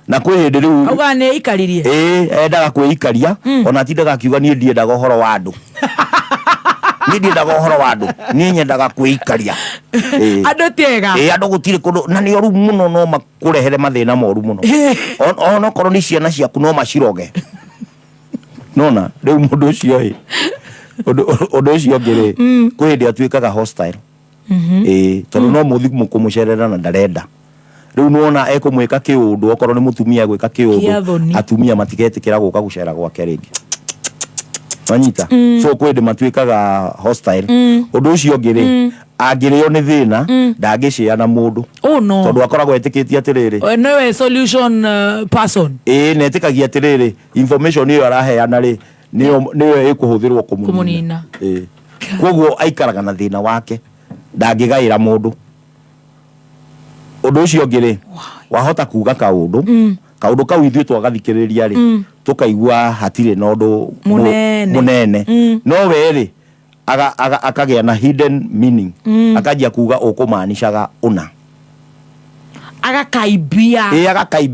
Na kwi hindi riu auga ni ikaririe. Endaga kwikaria ona tindaga akiuga ni ndiendaga uhoro wa andu. Ni ndiendaga uhoro wa andu. Ni nyendaga kwikaria. Andu tiega. Andu gutire kundu na ni oru muno no makurehere mathina moru muno. Ona korwo ni ciana ciaku no maciroge. Nona riu mundu ucio undu ucio ngiri kwi hindi atuikaga hostile. Tondu no muthi kumucerera na ndarenda. Riu nona ekumwika kiundu okorwo ni mutumia gwika kiundu atumia matiketikira guka gucera gwake ringi. Wanyita. So kwi ndi matuikaga hostile. Undu ucio ngiri angirio ni thina ndangicea na mundu. Oh no. Tondu akoragwo etikitie atiriri no solution person. Netikagia atiriri information iyo araheana ri niyo ikuhuthirwo kumunina. Koguo aikaraga na thina wake ndangigaira mundu. Undu ucio ngiri wahota kuga kaundu kau ithuĩ twagathikĩrĩria ri tukaigua hatire na undu munene no weri akagĩa na hidden meaning akajia kuga ukumaanishaga una agakaibia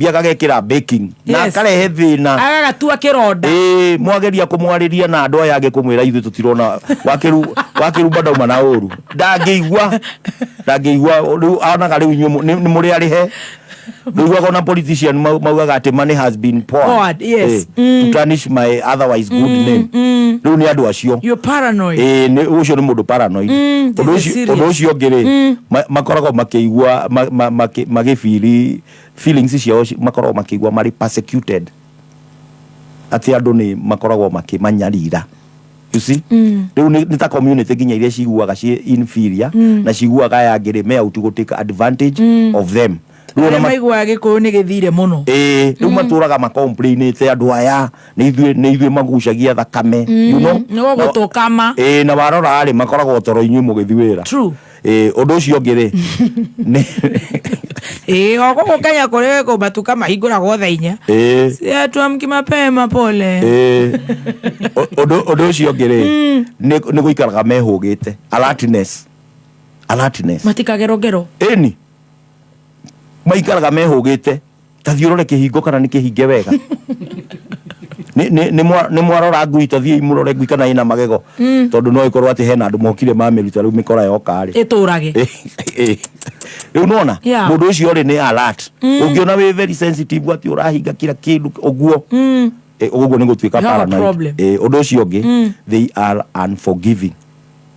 agagekĩra baking na akarehe thĩna agagatua kĩronda mwageria kũmwarĩria na andũ aya angĩ kũmwĩra ithuĩ tũtirona wakĩrumba ndauma na ũru ndangĩigua rĩu onaga rĩu inyuĩ nĩ mũrĩ arĩhe rĩu agona politician maugaga atĩ money has been poured to tarnish my otherwise good name rĩu nĩ andũ acio ũcio nĩ mũndũ paranoid ũndũ ũcio ũngĩ rĩ makoragwo makĩigua magĩfiri feelings ciao makoragwo makĩigua marĩ persecuted atĩ andũ nĩ makoragwo makĩmanyarira you see rĩu nĩ ta community nginya iria ciguaga ciĩ inferior na ciguaga yangĩ me out to take advantage of them rĩu maigua gĩkũyũ nĩ gĩthire mũno rĩu matũraga macomplainĩte andũ aya nĩ ithuĩ magucagia thakame you know no gũtũkama na warora rĩ makoragwo toro inyuĩ mũgĩthi wĩra ũndũ ũcio ũngĩ rĩ ogũkũ Kenya kũrĩ kũmatuka mahingũragwo thaa 4 si atuamki mapema pole ũndũ ũcio ũngĩ rĩ nĩ gũikaraga mehũgĩte alertness matikagerogero ĩni maikaraga mehũgĩte tathiĩ ũrore kĩhingo kana nĩ kĩhinge wega nĩ mwarora ngui tathiĩ mũrore ngui kana ĩna magego tondũ no ĩkorwo atĩ hena andũ mokire mamĩruta rĩu mĩkora yoka rĩ ĩtũrage rĩu nona mũndũ ũcio rĩ nĩ alert ũngĩona wĩ very sensitive atĩ ũrahinga kila kĩndũ ũguo ũguo nĩ gũtuĩka paranoid ũndũ ũcio ũngĩ they are unforgiving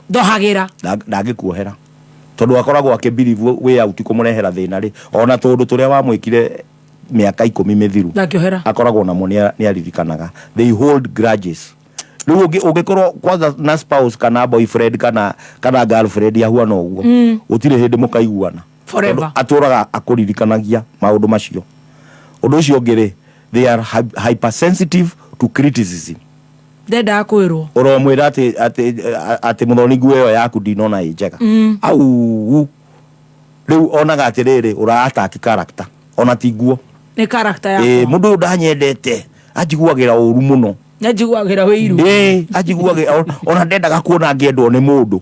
ndohagĩra ndangĩkuohera tondu akoragwo akĩbelieve we out kũmũrehera thĩna rĩ ona tondũ tũrĩa wamwĩkire mĩaka 10 mĩthiru akoragwo namo nĩ aririkanaga they hold grudges rĩu ũngĩkorwo kwanza na spouse kana boyfriend kana girlfriend yahuana ũguo ũtirĩ hĩndĩ mũkaiguana atũraga akũririkanagia maũndũ macio ũndũ ũcio ũngĩ rĩ they are hypersensitive to criticism ndenda kwĩrwo ũromwĩra atĩ mũthoni nguo ĩyo yaku ndinona ĩ njega au rĩu onaga atĩrĩrĩ ũraataki character ona ti nguo nĩ character yakwa mũndũ ũyũ ndanyendete anjiguagĩra ũru mũno anjiguagĩra wĩiru anjiguagĩra ona ndendaga kuona ngĩendwo nĩ mũndũ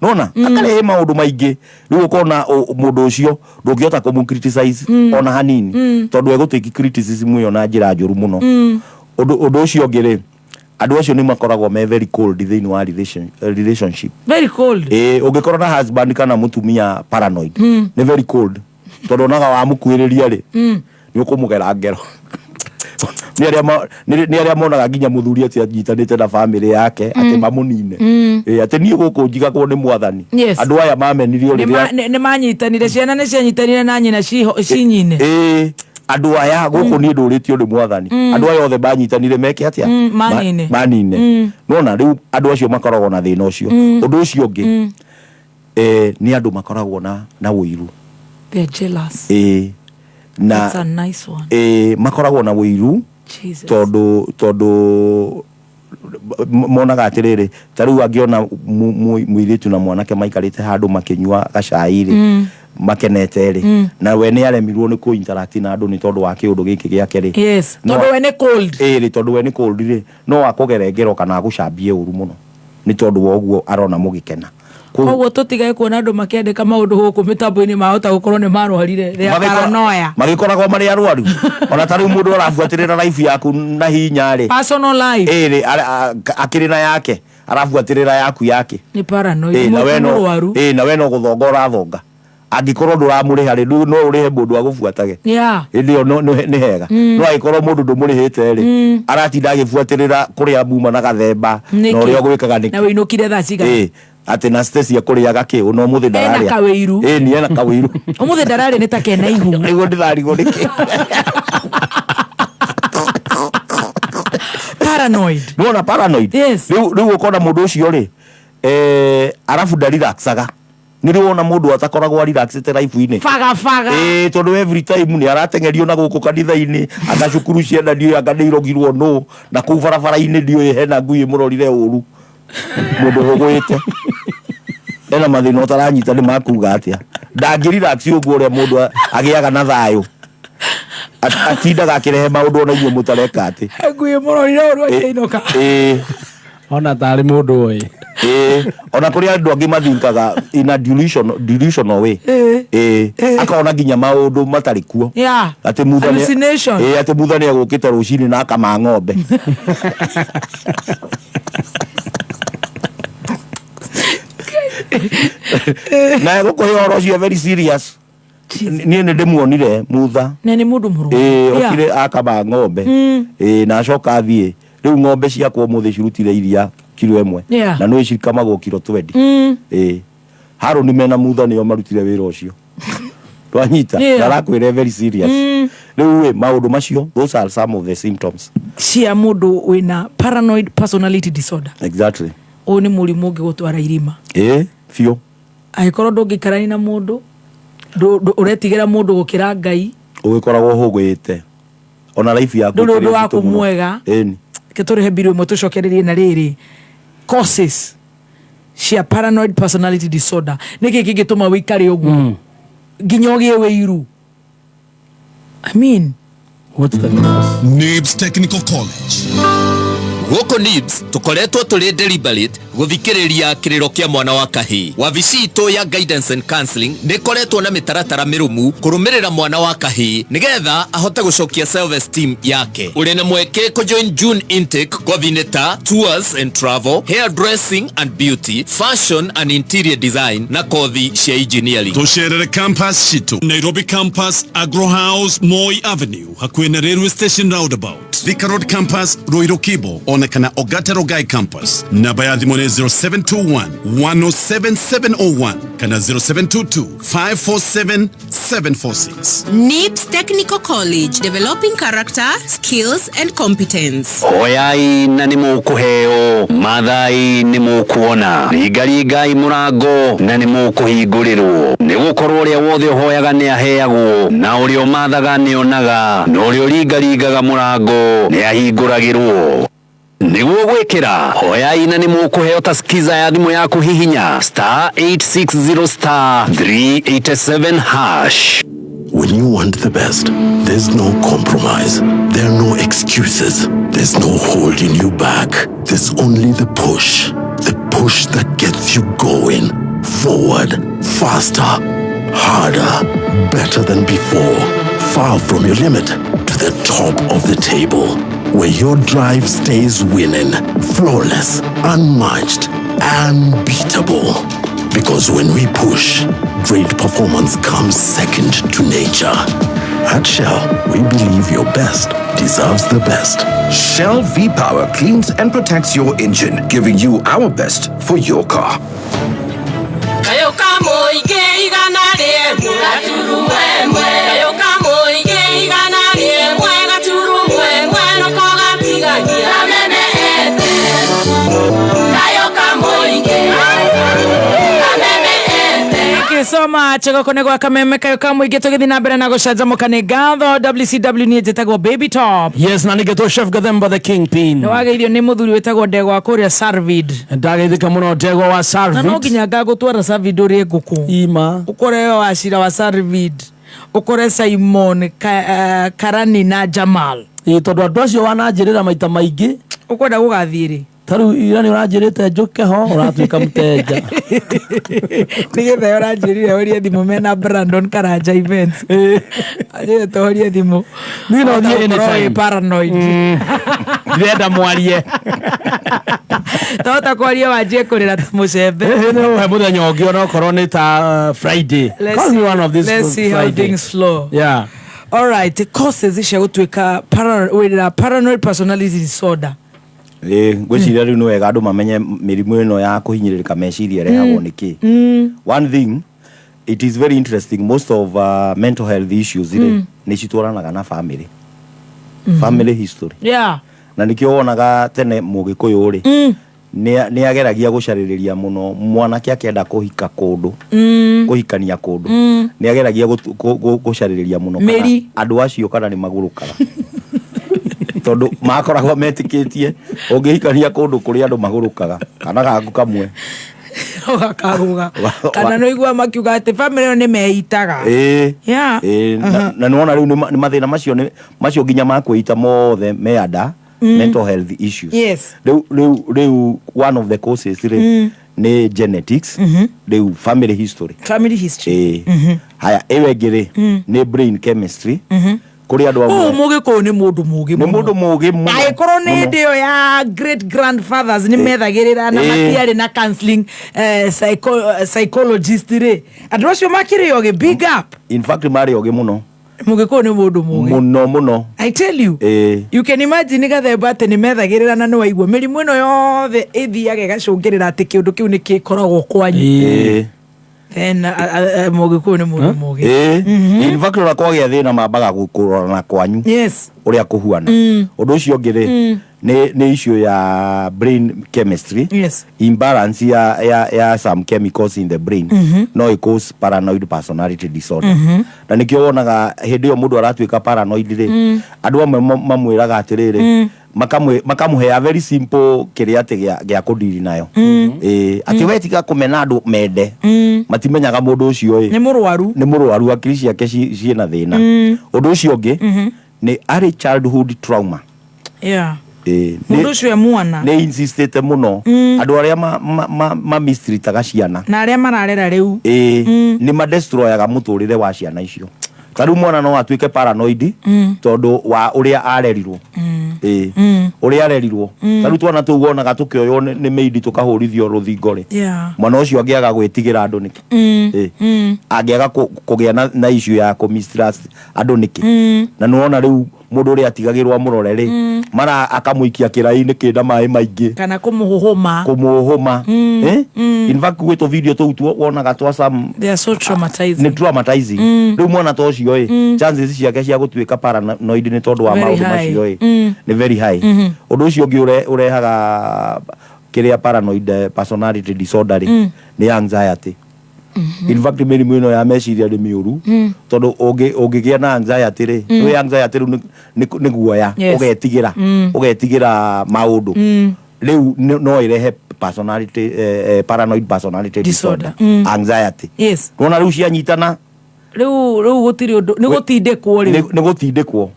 nona akarehe maũndũ maingĩ rĩu ũkona mũndũ ũcio ndũngĩhota kũmũ-criticize ona hanini tondũ egũtĩki criticism ĩyo na njĩra njũru mũno ũndũ ũcio ũngĩ rĩ andũ acio nĩ makoragwo me very cold thĩinĩ wa relationship very cold ũngĩkorwo na husband kana mũtumia paranoid nĩ very cold tondũ onaga wamũkuhĩrĩria rĩ nĩ ũkũmũgera ngero nĩ arĩa monaga nginya mũthuri atĩ anyitanĩte na family yake atĩ mamũnine atĩ niĩ gũkũ njigagwo nĩ mwathani andũ aya mamenirio rĩrĩa nĩ manyitanire ciana nĩ cianyitanire na nyina cinyine andũ aya gũkũ niĩ ndũrĩtio nĩ mwathani andũ aya othe banyitanire meke atĩa manine nona rĩu andũ acio makoragwo na thĩna ũcio ũndũ ũcio ũngĩ nĩ andũ makoragwo na wũiru That's a nice one. Makoragwo na wũiru tondũ monaga atĩrĩrĩ ta rĩu angĩona mũirĩtu na mwanake maikarĩte handũ makĩnyua gacai rĩ makenete rĩ na we nĩ aremirwo nĩ kũ-interact na andũ nĩ tondũ wa kĩũndũ gĩkĩ gĩake rĩ tondũ we nĩ cold tondũ we nĩ cold rĩ no akũgere ngero kana agũcambie ũru mũno nĩ tondũ wa ũguo arona mũgĩkena koguo tũtigae kuona andũ makĩandĩka maũndũ gũkũ mĩtambo-inĩ mahota gũkorwo nĩ marwarire rĩa paranoia magĩkoragwo marĩ arwaru ona ta rĩu mũndũ arabuatĩrĩra life yaku na hinya rĩ personal life akĩrĩ na yake arabuatĩrĩra yaku yake nĩ paranoid mũrwaru na we no gũthonga ũrathonga angĩkorwo ndũramũrĩha rĩ no ũrĩhe mũndũ agũbuatage hĩndĩ ĩyo nĩ hega no agĩkorwo mũndũ ndũmũrĩhĩte rĩ aratinda agĩbuatĩrĩra kũrĩa mbuma na gathemba na ũrĩa ũgwĩkaga na wĩinũkire thaa cigana atĩ na Stacy akũrĩaga kĩ no mũthĩ ndararĩa ena kawĩiru nĩ ena kawĩiru mũthĩ ndararĩa nĩ ta kena ihu nĩguo ndĩrarigwo nĩkĩ paranoid nona paranoid rĩu ũkona mũndũ ũcio rĩ arabu ndarelaxaga nĩ rĩu ona mũndũ atakoragwo arelaxĩte life-inĩ tondũ every time nĩ arateng'erio na gũkũ kanitha-inĩ anga cukuru ciana ndiũĩ anga nĩ irogirwo nũ na kũu barabara-inĩ ndiũĩ hena ngui ĩmũrorire ũru mũndũ ũgwĩte ena mathĩna ũtaranyita nĩ makuga atĩa ndangĩrelax ũguo ũrĩa mũndũ agĩaga na thayũ atindaga akirehe maundu ona inyuĩ mũtareka ati nguĩ mũrorire ũru akĩinũka ona tarĩ mũndũ ũĩ ona kuri andu angi mathinkaga in a delusional way akaona nginya maundu matari kuo ati muthani agukite rucini na akama ng'ombe na guko yoro cio very serious ni ndimuonire mutha na ni mundu mũrũmu okire akama ng'ombe na acoka athie riu ng'ombe ciakwo muthi cirutire iria kilo 1 na no cikamagwo kilo 20 haro ni mena mutha nio marutire wira ucio twanyita ndarakwire very serious riu maundu macio those are some of the symptoms cia mundu wina paranoid personality disorder. Exactly. O ni murimu ngigutwara irima fio aikorwo ndungikarani na mundu uretigira mundu gukira ngai ugikoragwo hugwite ona life yaku ndu wako mwega ketore hebiro imwe tucokererie na riri causes cia paranoid personality disorder niki kingituma wikare uguo ginyogie weiru. I mean, what's the cause? NIBS Technical College. Goko NIBS tukoretwo tuli deliberate guthikiriria kiriro kia mwana wa kahi. Wabici itu ya guidance and counseling nikoretwo na mitaratara mirumu kurumirira mwana wa kahi nigetha ahote gucokia self esteem yake. Uri na mweke ko join June intake coordinator tours and travel, hairdressing and beauty, fashion and interior design na kothi cia engineering. Tusherere campus shitu Nairobi campus, Agro House, Moi Avenue hakuhi na railway station roundabout. Thika Road campus, Ruiru Kibo onekana Ogata Rogai campus. Namba ya thimũ nĩ 0721-107-701 kana 0722-547-746. NIBS Technical College, developing character, skills and competence. Hoyai na nimukuheo, mathai nimukuona, rigarigai murango na nimukuhingũrĩrwo. Nĩgũkorwo ũrĩa wothe ũhoyaga nĩaheagwo, na ũrĩa ũmathaga nĩonaga, na ũrĩa ũringarigaga mũrango nĩahingũragĩrwo. Niguo gwikira hoyai na nimukuheo taskiza ya thimu yaku hihinya *860*387#. When you want the best, there's no compromise. There are no excuses. There's no holding you back. There's only the push. The push that gets you going. Forward, faster, harder, better than before. Far from your limit, to the top of the table. Where your drive stays winning, flawless, unmatched, unbeatable. Because when we push, great performance comes second to nature. At Shell, we believe your best deserves the best. Shell V-Power cleans and protects your engine, giving you our best for your car. Soma chego konegwa kameme kayo kamwige tugithi na mbere na gucanjamuka ni ngatho WCW ni njitagwo Baby Top. Yes, na nigetwo Chef Gathemba the Kingpin. No wageithio ni muthuri wetagwo Ndegwa kuria Sarvid. Ndageithika muno Ndegwa wa Sarvid. Na no nginya ngagutwara Sarvid uri nguku. Ima. Ukore wa Shira wa Sarvid. Ukore Simon Karani na Jamal. Tondu andu acio wananjirira maita maingi. Ukwenda gugathiri. Taru ira ni uranjirite njuke ho uratuika muteja. Nigetha uranjirire urie thimu mena Brandon Karanja events. Aje tohorie thimu. Ni no thie anytime. Paranoid. Ndenda mwarie. Tota kwaria wajie kurira mucembe. No he muthenya ungi ona korwo ni ta Friday. Call me one of these. Let's see how things flow. Yeah. All right, the causes cia gutuika paranoid personality disorder. Gwiciria riu no wega andu mamenye mirimu ino ya kuhinyiririka meciria rehagwo niki. One thing, it is very interesting, most of mental health issues ni citwaranaga na family. Family history. Yeah. Na nikio wonaga tene mugikuyu ri ni ageragia gucaririria muno mwanake akienda kuhika kundu kuhikania kundu ni ageragia gucaririria muno andu acio kana ni magurukaga tondu makoragwo metikitie ungihikania kundu kuri andu magurukaga kana gaku kamwe Wakaruga. Kana no igua makiuga ati family no nimeitaga. Yeah. Na nuona riu ni mathina macio nginya makwita mothe meada mental health issues. Yes. Riu one of the causes ni genetics, riu family history. Family history. Haya ewe ngiri ni brain chemistry. Kuri andu mugiko ni mundu mugi muno. Ni mundu mugi muno. Aikoro ni ndio ya great grandfathers ni methagirira na matiari na counseling psychologist ri. Andu acio makire oge big up. In fact mari oge muno. Mugiko ni mundu mugi. Muno. I tell you. You can imagine gathemba ati ni methagirira na no waigua mirimu ino yothe ithiage gacungirira ati kiundu kiu ni kikoragwo kwanyu. Then mugiko ni mundu mugi. In fact ora kwagia thina mambaga gukurana kwanyu. Yes. Uria kuhuana. Undu ucio ngire ni issue ya brain chemistry. Yes. Imbalance ya some chemicals in the brain. No it cause paranoid personality disorder. Na nikio wonaga hindi yo mundu aratuika paranoid ri. Andu amwe mamwiraga atiriri. Makamuhe a very simple kiriate gya kudiri nayo. Ati wetika kumena andu mende. Matimenyaga mundu ucio ni murwaru akiri ciake ciena thina. Undu ucio ngi ni early childhood trauma. Yeah. Mundu ucio ya mwana ni insisted muno andu aria ma mistreataga ciana na aria mararera riu ni ma destroyaga muturire wa ciana icio. Tariu mwana no atuike paranoid tondu wa uria arerirwo. Uria arerirwo. Tariu twana tu wonaga tukioyo ni meidi tukahurithio ruthingore. Mwana ucio angiaga gwitigira andu niki. Angiaga kugia na issue ya mistrust andu niki. Na nuona riu mundu uria atigagirwa murore ri mara akamuikia kiraini kinda mai maingi kana kumuhuma. In fact gweto video tu wonaga twa some they are so traumatizing. Ni traumatizing. Riu mwana to cio chances ciake cia gutuika paranoid ni tondu wa maundu macio ni very high. Undu ucio ngi urehaga kiria paranoid personality disorder ni anxiety. In fact mirimu ino ya meciria ni miuru tondu ungigia na anxiety ri we anxiety ru ni guoya ugetigira maundu riu no irehe personality paranoid personality disorder. Anxiety. Yes. Wona riu cianyitana riu gutiri undu ni gutindikwo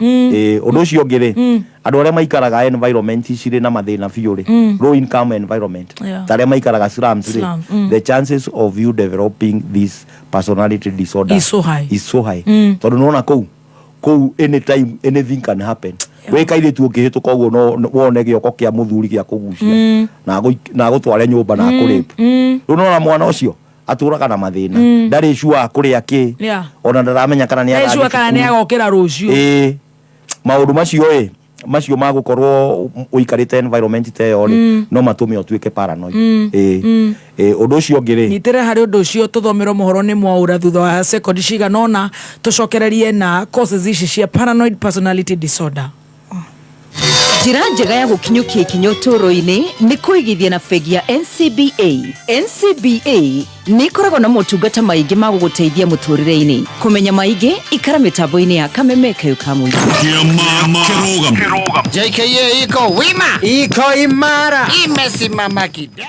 undu ucio ngiri andu aria maikaraga environment ciri na mathina fiuri low income environment taria maikaraga slums the chances of you developing this personality disorder is so high. Tondu nona kou anytime anything can happen. We kaire tu ukihituka uguo no wone gioko kia muthuri gia kugucia na gutware nyumba na kuripa. Riu nona mwana ucio aturaga na mathina ndari sure kuria ki ona ndaramenya kana ni agokira rucio maundu macio magukorwo uikarite environment te yori no matume otuike paranoid. Undu ucio ngiri nitire hari undu ucio tuthomero mohoro ni mwaura thutha wa second shiga nona tucokererie na causes ici cia paranoid personality disorder. Njira njega ya gukinyukia ikinyo turo-ini ni kuigithia na bengi ya NCBA. NCBA ni koragwo na motungata maingi ma guguteithia muturire-ini. Kumenya maingi ikara mitambo-ini ya Kameme Kayukamu. JKA iko wima, iko imara, imesimama kidete.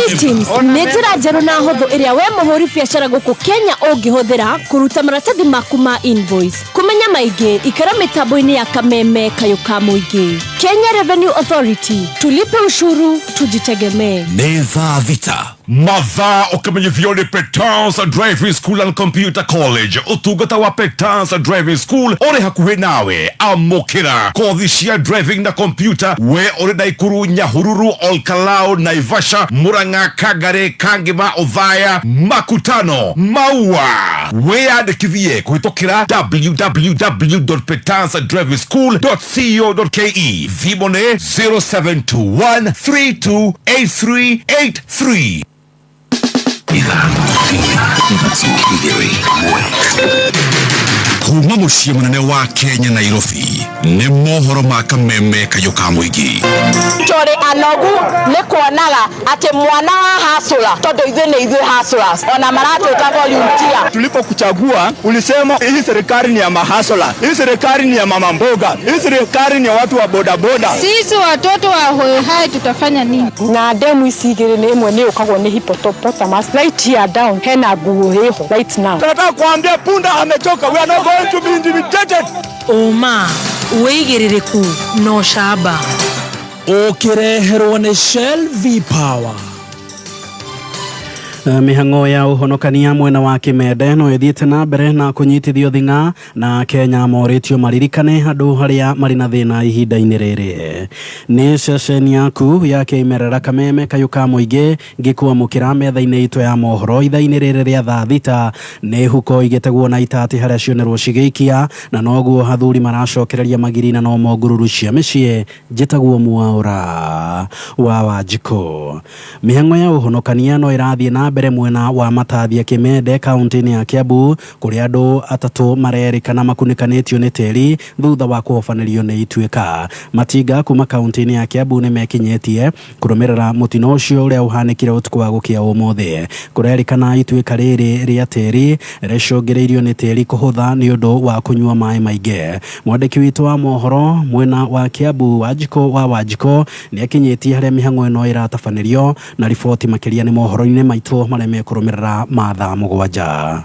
E-Teams nĩ njĩra njerũ na hũthũ ĩrĩa we mũhũri biacara gũkũ Kenya ũngĩhũthĩra kũruta maratathi maku ma invoice. Kũmenya maingĩ ikara mitambo-ini ya Kameme Kayuka Mũingĩ. Kenya Revenue Authority, tulipe ushuru, tujitegemee. Nĩ thaa thita mathaa ukimenyithio ni Petans Driving School and Computer College. Utungata wa Petans Driving School uri hakuhi nawe. Amukira kothi cia driving na computer we uri Naikuru, Nyahururu, Olkalau, Naivasha, Murang'a, Kagare, Kangema, Othaya, Makutano, Maua. We andikithie kuhitũkĩra www.petansdrivingschool.co.ke. Thimũ nĩ 0721328383. Kuma muciĩ munene wa Kenya Nairobi nĩ mohoro ma kameme kayo ka mũingĩ. Tore anogu nĩ kuonaga atĩ mwana wa hasula tondũ ithuĩ nĩ ithuĩ hasulas ona maratwĩta volunteer. Tulipokuchagua ulisema hii serikali ni ya mahasula, hii serikali ni ya mama mboga, hii serikali ni ya watu wa bodaboda. Sisi watoto wa Hoihai tutafanya nini? Na demu isigire nĩ ĩmwe nĩ ũkagwo nĩ hippopotamus right here down hena nguo hiho right now. Tunataka kuambia punda amechoka, we are not going to be intimidated. Oma uigĩrĩrĩku no shaba ukireherwo nĩ Shell V-Power. Mĩhang'o ya ũhonokania mwena wa Kimende no ĩthiĩte na mbere na kũnyitithio thing'a na Kenya moritio maririkane andũ harĩa marĩ na thĩna ihinda-inĩ rĩrĩ. Nĩ ceceni yaku ya kĩmerera kameme kayo ka mũingĩ ngĩkwamũkĩra metha-inĩ itũ ya mohoro ithaa-inĩ rĩrĩ rĩa thaa thita. Nĩ huko igĩtegwo na itatĩ harĩa cionerwo cigĩikia na noguo athuri maracokereria magiri na no mogururu cia mĩciĩ. Njĩtagwo Mwaũra wa Wanjikũ. Mĩhang'o ya ũhonokania no ĩrathiĩ na mbere mwena wa Matathia Kimende kaunti-inĩ ya Kiambu kũrĩa andũ atatũ marerĩkana makunikanĩtio nĩ tĩri thutha wa kũhobanĩrio nĩ ituĩka. Matinga kuma kaunti-inĩ ya Kiambu nĩ mekinyĩtie kũrũmĩrĩra mũtino ũcio ũrĩa ũhanĩkire ũtukũ wa gũkĩa ũmũthĩ. Kũrerĩkana ituĩka rĩrĩ rĩa tĩri rĩcũngĩrĩirio nĩ tĩri kũhũtha nĩ ũndũ wa kũnyua maĩ maingĩ. Mwandĩki witũ wa mohoro mwena wa Kiambu Wanjikũ wa Wanjikũ nĩ akinyĩtie harĩa mĩhang'o ĩno ĩratabanĩrio na riboti makĩria nĩ mohoro-inĩ maitũ mareme kũrũmĩrĩra mathaa mũgwanja.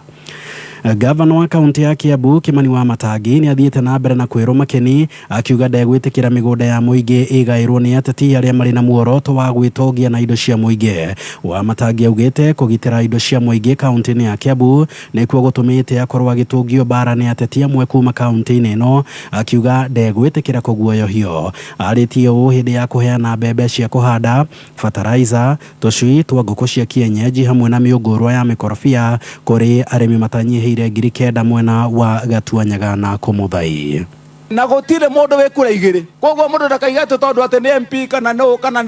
Gavana wa kaunti ya Kiambu Kimani wa Matangi nĩ athiĩte na mbere na kwĩrwo makeni akiuga ndegwĩtĩkĩra mĩgũnda ya mũingĩ ĩgaĩrwo nĩ ateti arĩa marĩ na muoroto wa gwĩtongia na indo cia mũingĩ. Wa Matangi augĩte kũgitĩra indo cia mũingĩ kaunti-inĩ ya Kiambu nĩkuo gũtũmĩte akorwo agĩtũngio bara nĩ ateti amwe kuma kaunti-inĩ ĩno, akiuga ndegwĩtĩkĩra kũguoyohio. Arĩtie ũũ hĩndĩ ya kũheana mbembe cia kũhanda, fertilizer, tũcui twa ngũkũ cia kienyeji hamwe na mĩũngũrwa ya mĩkorobia kũrĩ arĩmi matanyihĩire ngiri kenda mwena wa Gatuanyaga na Kũmũthai. Na gũtirĩ mũndũ wĩ kura igĩrĩ, koguo mũndũ ndakaiga tondũ atĩ nĩ MP kana no kana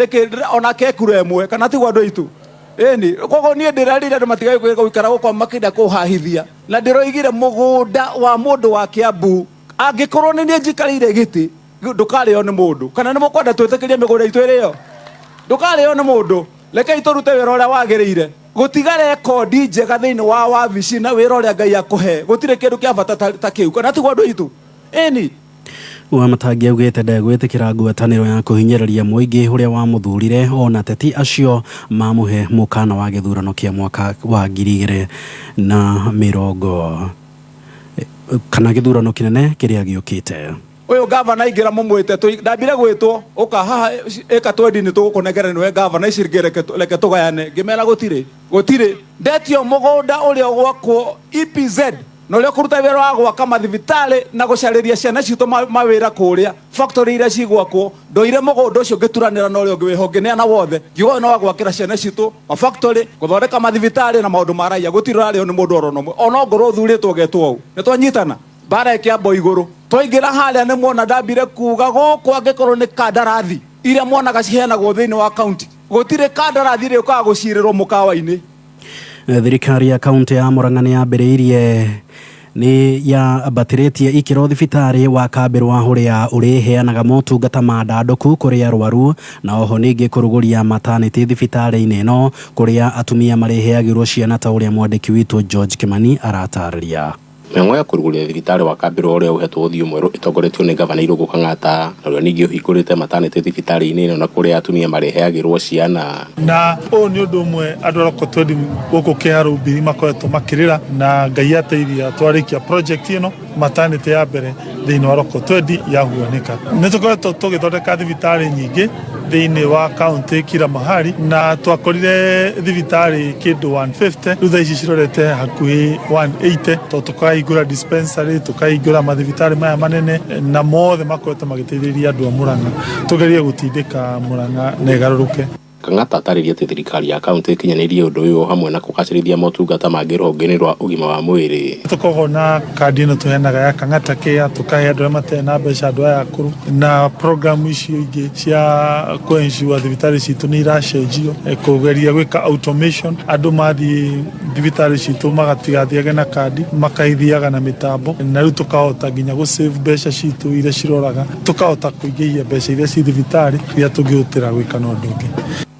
ona kekura ĩmwe kana tigwa andũ aitũ. Ĩni koguo niĩ ndĩrarire andũ matigaĩ gũikara gũkũ makĩnda kũhahithia na ndĩroigire mũgũnda wa mũndũ wa Kiambu angĩkorwo nĩ niĩ njikarĩire gĩtĩ ndũkarĩo nĩ mũndũ kana nĩ mũkwenda twĩtĩkĩrie mĩgũnda itũ ĩrĩo ndũkarĩo nĩ mũndũ. Rekei tũrute wĩra ũrĩa wagĩrĩire gũtiga rekondi njega thĩinĩ wa wabici na wĩra ũrĩa Ngai akũhe gũtirĩ kĩndũ kĩa bata ta kĩu kana tigwa andũ aitũ. Ĩni wa Matangi augĩte ndegwĩtĩkĩra ngwatanĩro ya kũhinyĩrĩria mũingĩ ũrĩa wamũthurire ona ateti acio mamũhe mũkana wa gĩthurano kĩa mwaka wa 2020 kana gĩthurano kĩnene kĩrĩa gĩũkĩte. Uyu gavana ingira mumwite ndambire gwitwo uka haha eka twendi ni tugũkũnengera niwe gavana icirgereke tugayane ngimera gutire ndetio mugunda uria gwakwo EPZ no ria kuruta wĩra wa gwaka mathibitarĩ na gũcarĩria ciana citũ mawĩra kũrĩa factory iria cigwakwo ndoire mũgũnda ũcio ngĩturanĩra na ũrĩa ũngĩ wĩhongeneana wothe ngiuga no gwakĩra ciana citũ factory gũthondeka mathibitarĩ na maũndũ ma raia gũtirĩ rarĩo nĩ mũndũ oro nomwe ona ngoro thurĩtwo getwo ũũ nĩ twanyitana bara Kiambu igũrũ twaingĩra harĩa nĩ mwona ndambire kuga gũkũ angĩkorwo nĩ kandarathi iria mwonaga ciheanagwo thĩinĩ wa kaunti gũtirĩ kandarathi ĩrĩa ũkaga gũcirĩrwo mũkawa-inĩ. Thirikari ya kaunti ya Murang'a nĩ yambĩrĩirie nĩ ya batĩrĩtie ikĩro thibitarĩ wa Kabĩrwa ũrĩa ũrĩheanaga motungata ma ndandũku kũrĩ arwaru na oho ningĩ kũrugũria maternity thibitarĩ-inĩ ĩno kũrĩa atumia marĩheagĩrwo ciana ta ũrĩa mwandĩki witũ George Kimani aratarĩria. Mĩhang'o ya kũrugũria thibitarĩ wa Kabĩrwa ũrĩa ũhetwo ũthiũ mwerũ ĩtongoretio nĩ gavana Irũngũ Kang'ata na ũrĩa ningĩ ũhingũrĩte maternity thibitarĩ-inĩ ĩno na kũrĩa atumia mareheagĩrwo ciana. Na ũũ nĩ ũndũ ũmwe andũ a Local Twendi gũkũ Kĩharũ Mbiri makoretwo makĩrĩra na Ngai ateithia twarĩkia project ĩno maternity ya mbere thĩinĩ wa Local Twendi yahuanĩka. Nĩ tũkoretwo tũgĩthondeka thibitarĩ nyingĩ thĩinĩ wa kaunti kila mahali na twakorire thibitarĩ kĩndũ 150 rĩu thaa ici cirorete hakuhĩ 180 to tukahingũra dispensary tukahingũra mathibitarĩ maya manene na mothe makoretwo magĩteithĩrĩria andũ a Murang'a tugerie gũtindĩka Murang'a na ĩgarũrũke. Kang'ata atarĩria atĩ thirikari ya kaunti ĩkinyanĩirie ũndũ ũyũ hamwe na kũgacĩrithia motungata mangĩ rũhonge-inĩ rwa ũgima wa mwĩrĩ. Tukoragwo na kandi ĩno tũheanaga ya Kang'ata Care, tukahe andũ arĩa matarĩ na mbeca, andũ aya akũrũ, na program icio ingĩ cia kũensure thibitarĩ citũ nĩ iracenjio kũgeria gwĩka automation. Andũ mathiĩ thibitarĩ citũ magatigathiage na kandi, makaithiaga na mĩtambo, na rĩu tukahota nginya gũ-save mbeca citũ iria ciroraga, tukahota kũingĩhia mbeca iria ci thibitarĩ iria tũngĩhũthĩra gwĩka na ũndũ ũngĩ.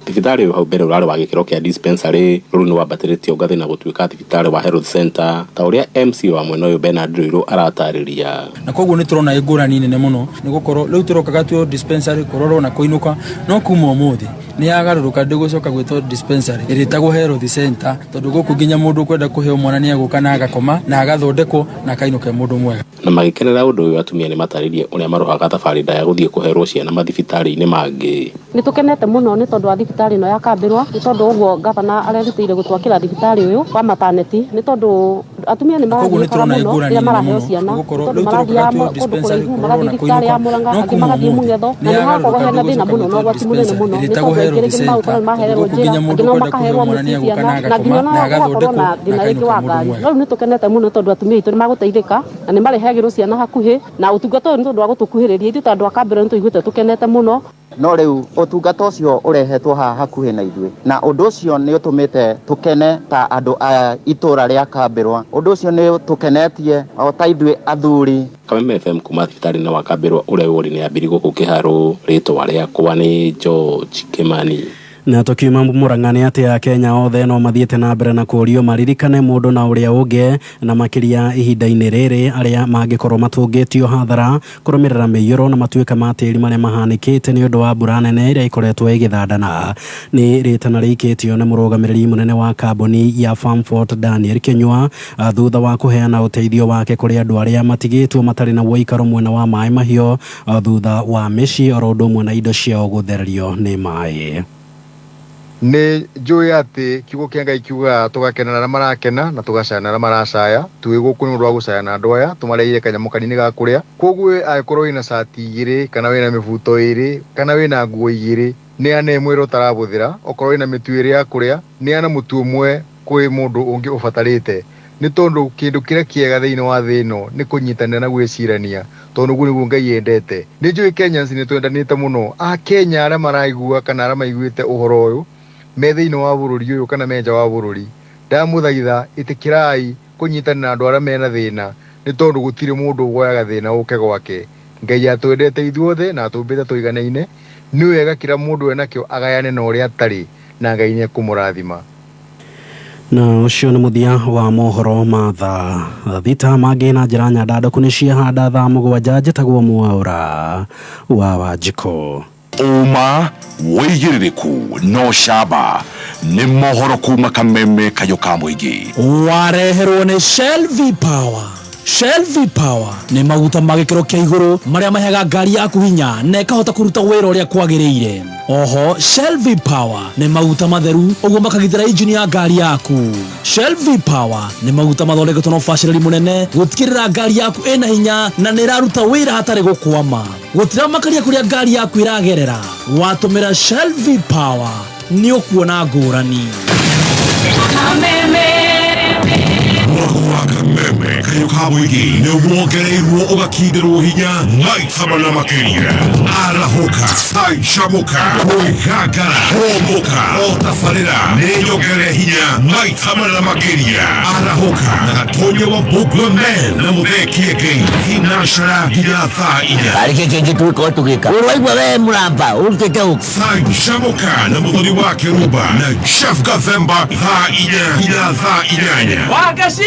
Thibitarĩ hau mbere ũrarĩ wa gĩkĩro kĩa dispensary, rĩu nĩ wambatĩrĩtio ngathĩ na gũtuĩka thibitarĩ wa health center, ta ũrĩa MC wa mwena ũyũ Bernard Rũirũ aratarĩria. Na koguo nĩ tũrona ngũrani nene mũno, nĩ gũkorwo rĩu tũrokaga tuo dispensary kororwo na kũinũka, no kuma ũmũthĩ nĩ yagarũrũka ndĩgũcoka gwĩtwo dispensary ĩrĩtagwo health center, tondũ gũkũ nginya mũndũ kwenda kũheo mwana nĩ agũka na agakoma na agathondekwo na akainũka mũndũ mwega. Na magĩkenera ũndũ ũyũ atumia nĩ matarĩrie ũrĩa marohaga thabarĩ ndaya gũthiĩ kũherwo ciana mathibitarĩ-inĩ mangĩ. Nĩ tũkenete mũno nĩ tondũ wa thibitarĩ ĩno yakambĩrwo, nĩ tondũ ũguo gavana arerutĩire gũtwakĩra thibitarĩ ũyũ wa maternity, nĩ tondũ atumia nĩ marathiĩkaga mũno rĩrĩa maraheo ciana, tondũ marathiaga kũndũ kũraihu, magathiĩ thibitarĩ ya Mũrang'a, angĩ magathiĩ Mũngetho, na nĩ hakoragwo hena thĩna mũno na ũgwati mũnene mũno, nĩ tondũ aingĩ rĩngĩ nĩ maũkorwo mahererwo njĩra, angĩ no makaherwo mũciĩ ciana, na nginya no gũgakorwo na thĩna rĩngĩ wa ngari. Rĩu nĩ tũkenete mũno tondũ atumia aitũ nĩ magũteithĩka na nĩ marehagĩrwo ciana hakuhĩ, na ũtungata ũyũ nĩ tondũ wa gũtũkuhĩrĩria ithuĩ ta andũ a Kambĩra nĩ tũiguĩte tũkenete mũno. No rĩu ũtungata ũcio ũrehetwo haha hakuhĩ na ithuĩ, na ũndũ ũcio nĩ ũtũmĩte tũkene ta andũ a itũra rĩa Kambĩrwa. Ũndũ ũcio nĩ tũkenetie o ta ithuĩ athuri. Kameme FM kuma thibitarĩ-inĩ wa Kambĩrwa ũrĩa wori nĩ ambiri gũkũ Kĩharũ, rĩtwa rĩakwa nĩ George Kimani. Na tukiuma Mũrang'a nĩ atĩ Akenya othe no mathiĩte na mbere na kũũrio maririkane mũndũ na ũrĩa ũngĩ, na makĩria ihinda-inĩ rĩrĩ arĩa mangĩkorwo matũngĩtio hathara kũrũmĩrĩra mĩiyũro na matuĩka ma tĩri marĩa mahanĩkĩte nĩ ũndũ wa mbura nene ĩrĩa ikoretwo ĩgĩthandana. Nĩ rĩtana rĩikĩtio nĩ mũrũgamĩrĩri mũnene wa kambuni ya Farmfort Daniel Kinyua thutha wa kũheana ũteithio wake kũrĩ andũ arĩa matigĩtwo matarĩ na woikaro mwena wa maĩ mahiũ thutha wa mĩciĩ oro ũndũ ũmwe na indo ciao gũthererio nĩ maĩ. Nĩ njũĩ atĩ kiugo kĩa Ngai kiugaga tũgakenera arĩa marakena na tũgacaya arĩa maracaya, twĩ gũkũ nĩ ũndũ wa gũcaya na andũ aya tũmareire kanyamũ kanini ga kũrĩa. Koguo angĩkorwo wĩna cati igĩrĩ kana wĩna mĩbuto ĩrĩ kana wĩna nguo igĩrĩ, nĩ ana ĩmwe ĩrĩa ũtarabũthĩra. Okorwo wĩna mĩtu ĩrĩ ya kũrĩa, nĩ ana mũtu ũmwe kwĩ mũndũ ũngĩ ũbatarĩte, nĩ tondũ kĩndũ kĩrĩa kĩega thĩinĩ wa thĩ ĩno nĩ kũnyitanĩra na gwĩcirania, tondũ ũguo nĩguo Ngai endete. Nĩ njũĩ Kenyans nĩ twendanĩte mũno, Akenya arĩa maraigua kana arĩa maiguĩte ũhoro ũyũ me thĩinĩ wa bũrũri ũyũ kana me nja wa bũrũri, ndamũthaitha ĩtĩkĩrai kũnyitanĩra na andũ arĩa mena thĩna, nĩ tondũ gũtirĩ mũndũ ũgoyaga thĩna ũke gwake. Ngai atwendete ithuothe na atũmbĩte tũiganaine, nĩ wega kila mũndũ enakĩo agayane na ũrĩa atarĩ, na Ngai nĩ ekũmũrathima. Na ũcio nĩ mũthia wa mohoro ma thaa thita mangĩ na njĩra nyandandũku nĩ ciahanda thaa mũgwanja. Njĩtagwo Mwaũra wa Wanjikũ. Uma wĩigĩrĩrĩku no camba nĩ mohoro kuma Kameme Kayũ ka Mũingĩ. Wareherwo nĩ Shell V-Power. Shell V-Power nĩ maguta ma gĩkĩro kĩa igũrũ marĩa maheaga ngari yaku hinya na ĩkahota kũruta wĩra ũrĩa kwagĩrĩire. Oho Shell V-Power nĩ maguta matheru ũguo makagitĩra injini ya ngari yaku. Shell V-Power nĩ maguta mathondeketwo na ũbacĩrĩri mũnene gũtigĩrĩra ngari yaku ĩna hinya na nĩ ĩraruta wĩra hatarĩ gũkwama. Gũtira makaria kũrĩa ngari yaku ĩragerera, watũmĩra Shell V-Power nĩ ũkuona ngũrani. Kameme Kayũ ka Mũingĩ nĩ wongereirwo ũgakindĩrwo hinya maita mana makĩria. Arahũka, canjamũka, kwĩgangara, homboka, o tabarĩra nĩ nyongere hinya maita mana makĩria. Arahũka na Gatonyo wa Mbũgua Men na Mũthee Ngai thinacara nginya thaa inya. Arĩkĩ kĩngĩ tũgĩkorwo tũgĩka ũraigua we mũramba ũrutĩte ũũ. Canjamũka na mũthoni wa Kĩrumba na Jeff Gathemba thaa inya nginya thaa inyanya. Wagaci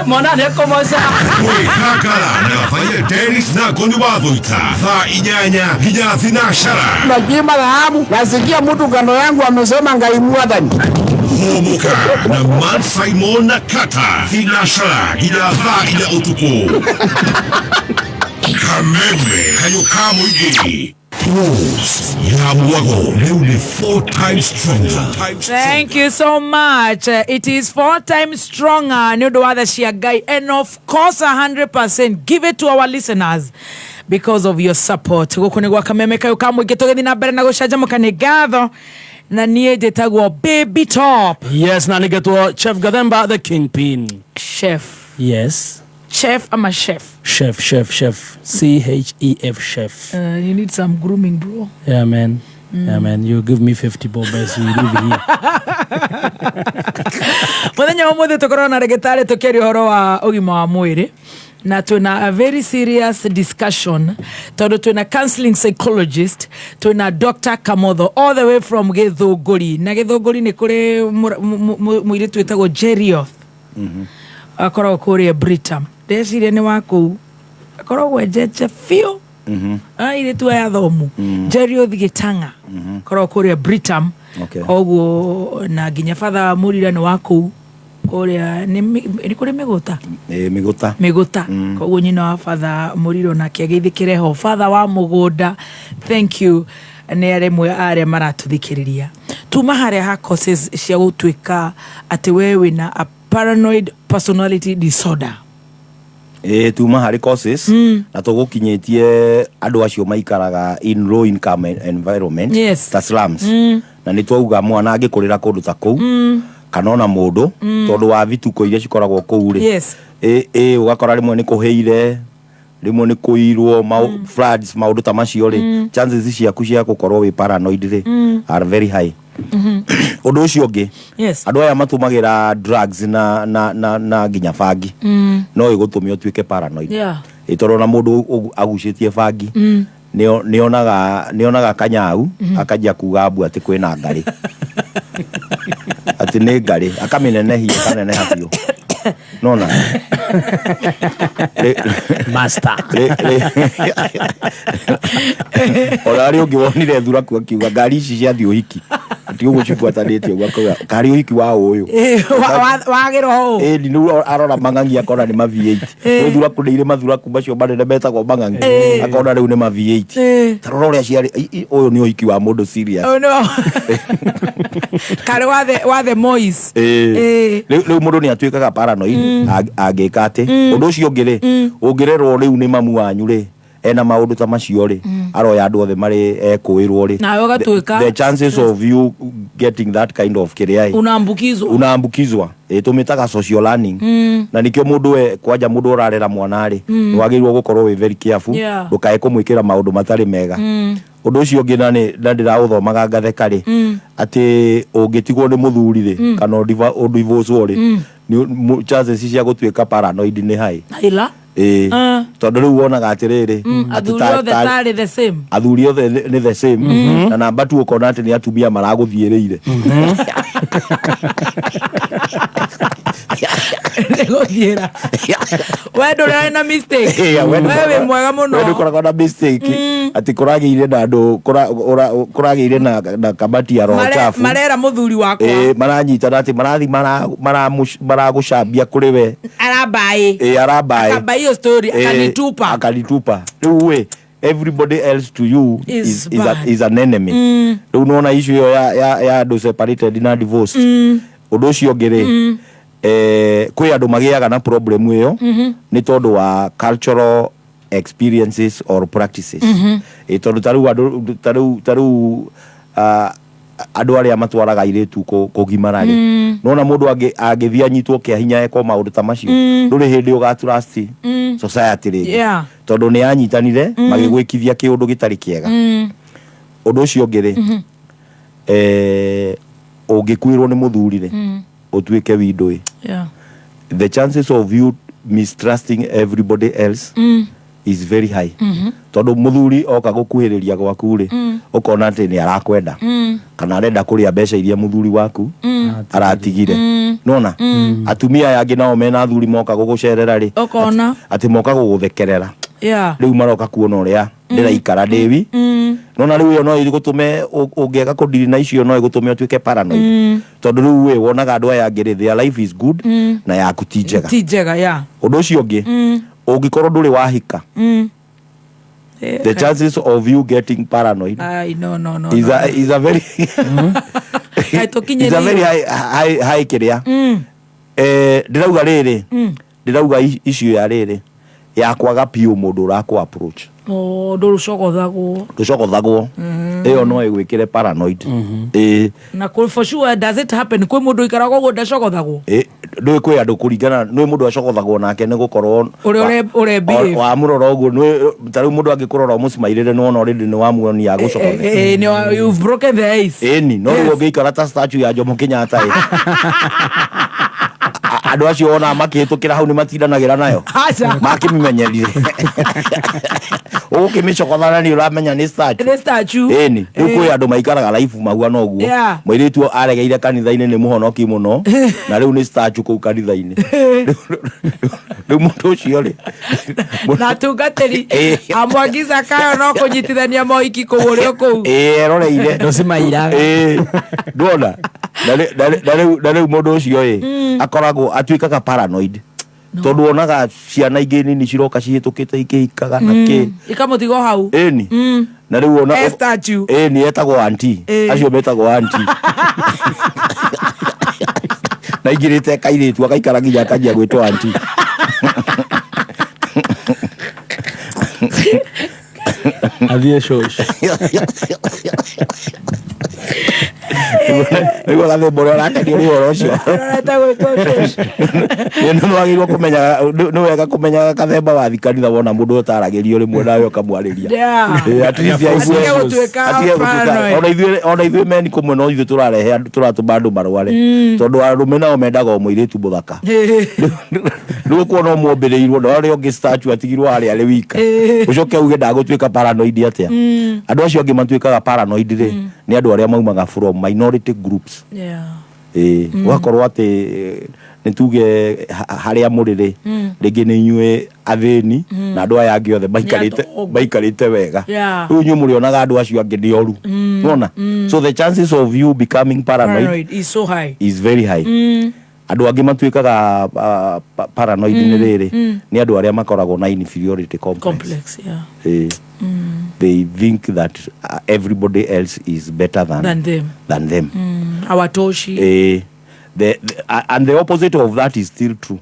mwana nĩ kũmoca. Kwĩgangara na Faye Dennis na Ngoni wa Thũita thaa inyanya nginya thinacara. Najiima dhahabu, nasikia mtu kando yangu amesema Ngai Mwathani. Homoka na Man Simon na Kata thinacara nginya thaa inya ũtukũ. Kameme Kayũ ka Mũingĩ. Thank you so much. It is 4 times stronger. And of course 100%. Give it to our listeners. because of your support. Guku ni gwa Kameme Kayuka Muingi, tugithi na mbere na gucanjamuka ni ngatho na nie njitagwo Baby Top. Yes, na nigetwo Chef Gathemba the Kingpin. Chef. Yes. Chef ama chef? Chef. CHEF chef. You need some grooming, bro. Yeah, man. Yeah, man. You give me 50 bob so you leave here. Muthenya umuthe tukorwo na regitari tukiaria horo wa ugima wa mwiri na tuna a very serious discussion tondu tuna counseling psychologist, tuna Dr. Kamotho all the way from Githunguri. Na Githunguri ni kuri mwiri twetagwo Jerioth. Akorwo kuria Britam. Ndeciria ni waku. Akorwo jeje fio. Ile tu ya thomu. Jerioth Gitanga. Akorwo kuria Britam. Koguo na ginya father Murira ni waku. Kuria ni kuri Miguta. Miguta. Koguo nyina wa father Muriro na kiagithikire ho father wa mugunda. Thank you. Ni aremwe aria maratuthikiriria. Tuma haria ha causes cia gutwika ati wewe na a paranoid personality disorder. Tuma hari causes na tugukinyitie andu acio maikaraga in low income environment, ta slums, na ni twauga mwana angikurira kundu ta kou kana ona mundu tondu wa vituko iria cikoragwo kou ri ugakora rimwe ni kuheire, rimwe ni kuirwo floods, maundu ta macio ri chances ciaku cia gukorwo wi paranoid ri are very high. Undu ucio ungi andu aya matumagira drugs na ginya bangi no igutumia utwike paranoid. Itorwo na mundu agucitie bangi nionaga kanyau akajia kuga abu ati kwina ngari ati ni ngari akaminenehia kaneneha biu nona master orari ungi wonire thuraku akiuga ngari ici cia thiohiki ati ugu cibuatanĩtie gwakoga ngari uhiki wa uyu wagiro ho ni arora mangangi akona ni ma V8 thuraku nĩ irĩ mathuraku macio manene metagwo mangangi akona rĩu nĩ ma V8 tarora ũrĩa ciarĩ uyu ni uhiki wa mundu serious. Oh no. Kare wa the Mois rĩu mundu ni atuĩkaga paranoid angĩka atĩ undu ũcio ũngĩ rĩ ũngĩrerwo rĩu nĩ mamu wanyu rĩ ena maundu ta macio ri aroya andu othe mari ekuirwo ri na yogatwika the chances of you getting that kind of kiriai unaambukizwa tumitaga social learning na nikio mundu kwanja mundu urarera mwana ri wagirwo gukorwo we very careful ndukae kumwikira maundu matari mega undu ucio ngi na ndirauthomaga ngatheka ri ati ungitigwo ni muthuri ri kana divorce ri chances cia gutwika paranoid ni high ila tondu riu wonaga atiriri athuri othe ni the same na namba tu ukona ati ni atumia maraguthiiriire negothiera wewe ndo na mistake wewe mwega muno wewe ukoragwo na mistake ati kuragire na andu kuragire na kabati ya roho chafu marera muthuri wakwa maranyita ati marathi maragucambia kuri we arabai akabai story akanitupa riu everybody else to you is an enemy riu unaona issue yo ya andu separated na divorce undu ucio ngiri kwi andu magiaga na problem iyo ni tondu wa cultural experiences or practices tondu taru andu aria matwaraga iritu kugimarari nona mundu angithia anyitwo kia hinya eko maundu ta macio nduri hindi ugatrust society ri tondu ni anyitanire magigwikithia kiundu gitari kiega undu ucio ngiri ungikwirwo ni muthuri ri utwike widoi the chances of you mistrusting everybody else is very high tondu muthuri oka gukuhiriria gwaku ri ukona ati ni arakwenda kana arenda kuria mbeca iria muthuri waku aratigire nona atumia yangi nao mena athuri moka gugucerera ri ukona ati moka guguthekerera riu maroka kuona uria ndiraikara ndiwi nona riu yo no igutume ungiega kudiri na icio no igutume utwike paranoid tondu riu we wonaga andu aya ngiri their life is good na yaku tijega undu ucio ngi ungikorwo nduri wahika the chances of you getting paranoid no is a very is a very high kiria ndirauga riri ndirauga issue ya riri ya kwaga piu mundu uraku approach nducogothagwo iyo no igwikire paranoid na for sure does it happen kwi mundu ikaraga uguo ndacogothagwo ndui kwi andu kuringana nwi mundu acogothagwo nake ni gukorwo ure wa murora uguo nwi tariu mundu angikurora umucimairire ni wona already ni wamuonia gucogothe you've broken the ice ni no ruo ngiikara ta statue ya Jomo Kenyatta andu acio ona makihitukira hau ni matindanagira nayo makimimenyerire ukimicokothana ni uramenya ni statue ni kwi andu maikaraga life mahuana uguo mwiritu aregeire kanitha-ini ni muhonoki muno na riu ni statue kuu kanitha-ini riu mundu ucio ri na tungatiri amwagiza kayo no kunyitithania moiki kugurio kuu roreire nducimaira ndona na riu mundu ucio akoragwo atuikaga paranoid tondu onaga ciana ingĩ nini ciroka cihitukite ikihikaga na ki ikamutigo hau ni na riu ona ni etagwo auntie acio metagwo auntie na ingirite kairitu akaikara nginya akanjia gwitwo auntie athie shosh Ego la de bora la que dio rocio. No agirwo kumenya no wega kumenya kathemba wa thikanitha wona mundu utaragirio rimwe nawe ukamwariria. At least ona ithuĩ meni kumwe no ithuĩ turarehe turatuma andu marware tondu arume nao mendaga muiritu muthaka. Ndio kuona muombereirwo no ari ongi statue atigirwo hari ari wika. Ucoke uge ndagũtuĩka paranoid atia. Andu acio angĩ matuĩkaga paranoid ri ni andu aria maumaga from minority groups. Wakorwo ati nituge haria murire ringi ni inyue athini na andu aya angi othe baikarite wega riu nyu murionaga andu acio angi ni oru unaona so the chances of you becoming paranoid is so high, is very high. Andu angi matuikaga paranoid ni riri ni andu aria makoragwo na inferiority complex. They think that everybody else is better than them. Awatoshi. And the opposite of that is still true.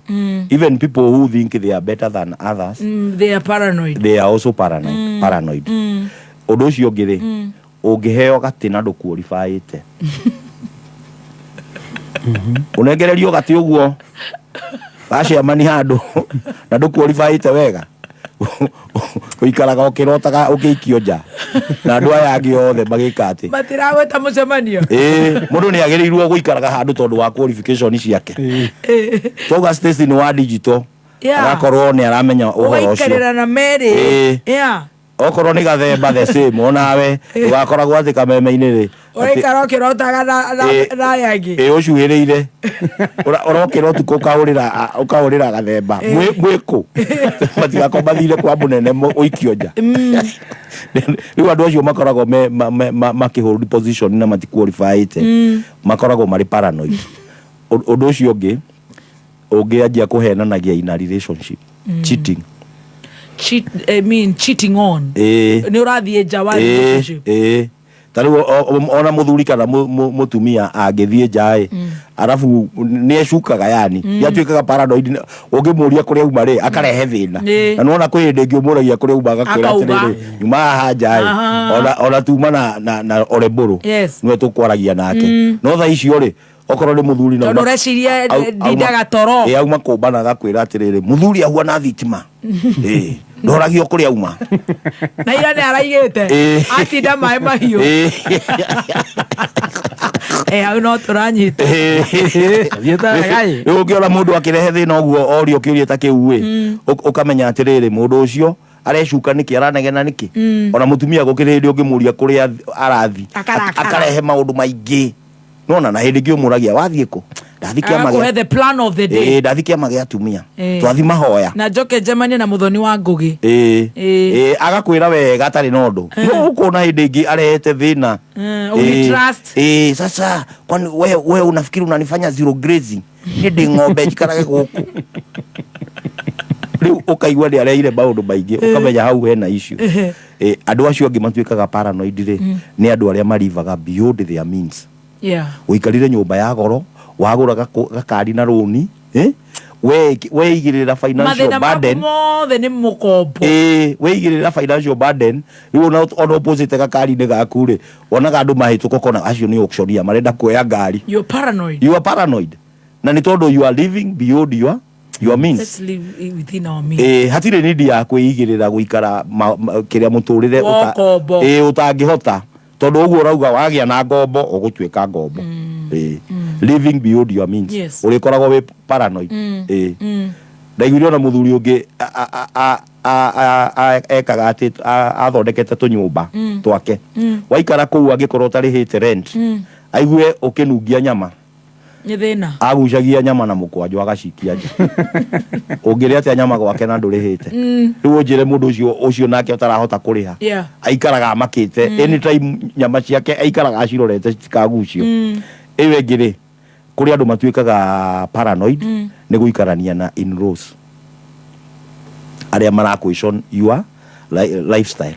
Even people who think they are better than others, they are paranoid. They are also paranoid. Undu ucio ngiri ungiheo gatina ndukuorifaite unengererio gati uguo gacemani handu na ndukuorifaite wega uikaraga ukirotaga ukiikio nja na andu aya angi othe magikati matiragweta mucemanio mundu ni agirirwo guikaraga handu tondu wa qualification ciake toga station wa digital agakorwo ni aramenya uhoro ucio uikarira na meri okorwo ni gathemba the same onawe ugakoragwo athi kameme-ini ri uikara ukirotaga na yangi ucuhiriire urokira utuko ukaurira gathemba mwiku matigako mathire kwa munene uikio nja riu andu acio makoragwo makihold position na matikualified makoragwo mari paranoid. Undu ucio ungi ungianjia kuhenanagia in a relationship cheating cheating on ni urathie nja wa relationship tariu ona muthuri kana mutumia angithie njae arafu ni ecukaga yani yatuikaga paranoid ungimuria kuria uma ri akarehe thina na nona kwi hindi ngiumuragia kuria uma agakwira atiriri nyuma haha njae ona tuma na oremburu niwe tukwaragia nake no tha icio ri okorwo ni muthuri na ureciria ndindaga toro auma kumbana agakwira atiriri muthuri ahuana thitima ndoragio kuria uma na ira ni araigite atinda mai mahiu au no turanyite ukiona mundu akirehe thina uguo orio kiuria ta kiu ukamenya atiriri mundu ucio arecuka niki aranegena niki ona mutumia gukirindi ungimuria kuria arathi akarehe maundu maingi nona na hindi ngiumuragia wathie ku ndathi kiama gya the plan of the day ndathi kiama gya atumia twathi mahoya na njoke Germany na muthoni wa ngugi agakwira wega tari nondu no ukona hindi ingi arehete thina trust sasa kwani wewe unafikiri unanifanya zero grazing hindi ng'ombe jikarage guku riu ukaigua ni areire maundu maingi ukamenya hau hena issue andu acio angi matuikaga paranoid ri ni andu aria marivaga beyond their means uikarire nyumba ya goro wagura gakari na roni weigirira financial burden mothe ni mukombo weigirira financial burden riu on opposite gakari ni gakure onaga andu mahituko kona acio ni auctionia marenda kuoya ngari. You are paranoid na ni tondu you are living beyond your means. Let's live within our means. Hatire nidi ya kwigirira guikara kiria muturire utangihota tondu uguo rauga wagia na ngombo ugutwika ngombo. Living beyond your means. Urikoragwo we paranoid. Ndaiguire na muthuri ungi ekaga ati athondekete tunyumba twake waikara kuu angikorwo tarihite rent aigue ukinungia nyama nyethena agucagia nyama na mukwanjo agacikia nje ungire ati nyama gwake na ndurihite riu njire mundu ucio nake utarahota kuriha aikaraga makite anytime nyama ciake aikaraga acirorete citikagucio iwe ngire kuri andu matuikaga paranoid ni guikarania na in-laws aria marakwishon your lifestyle.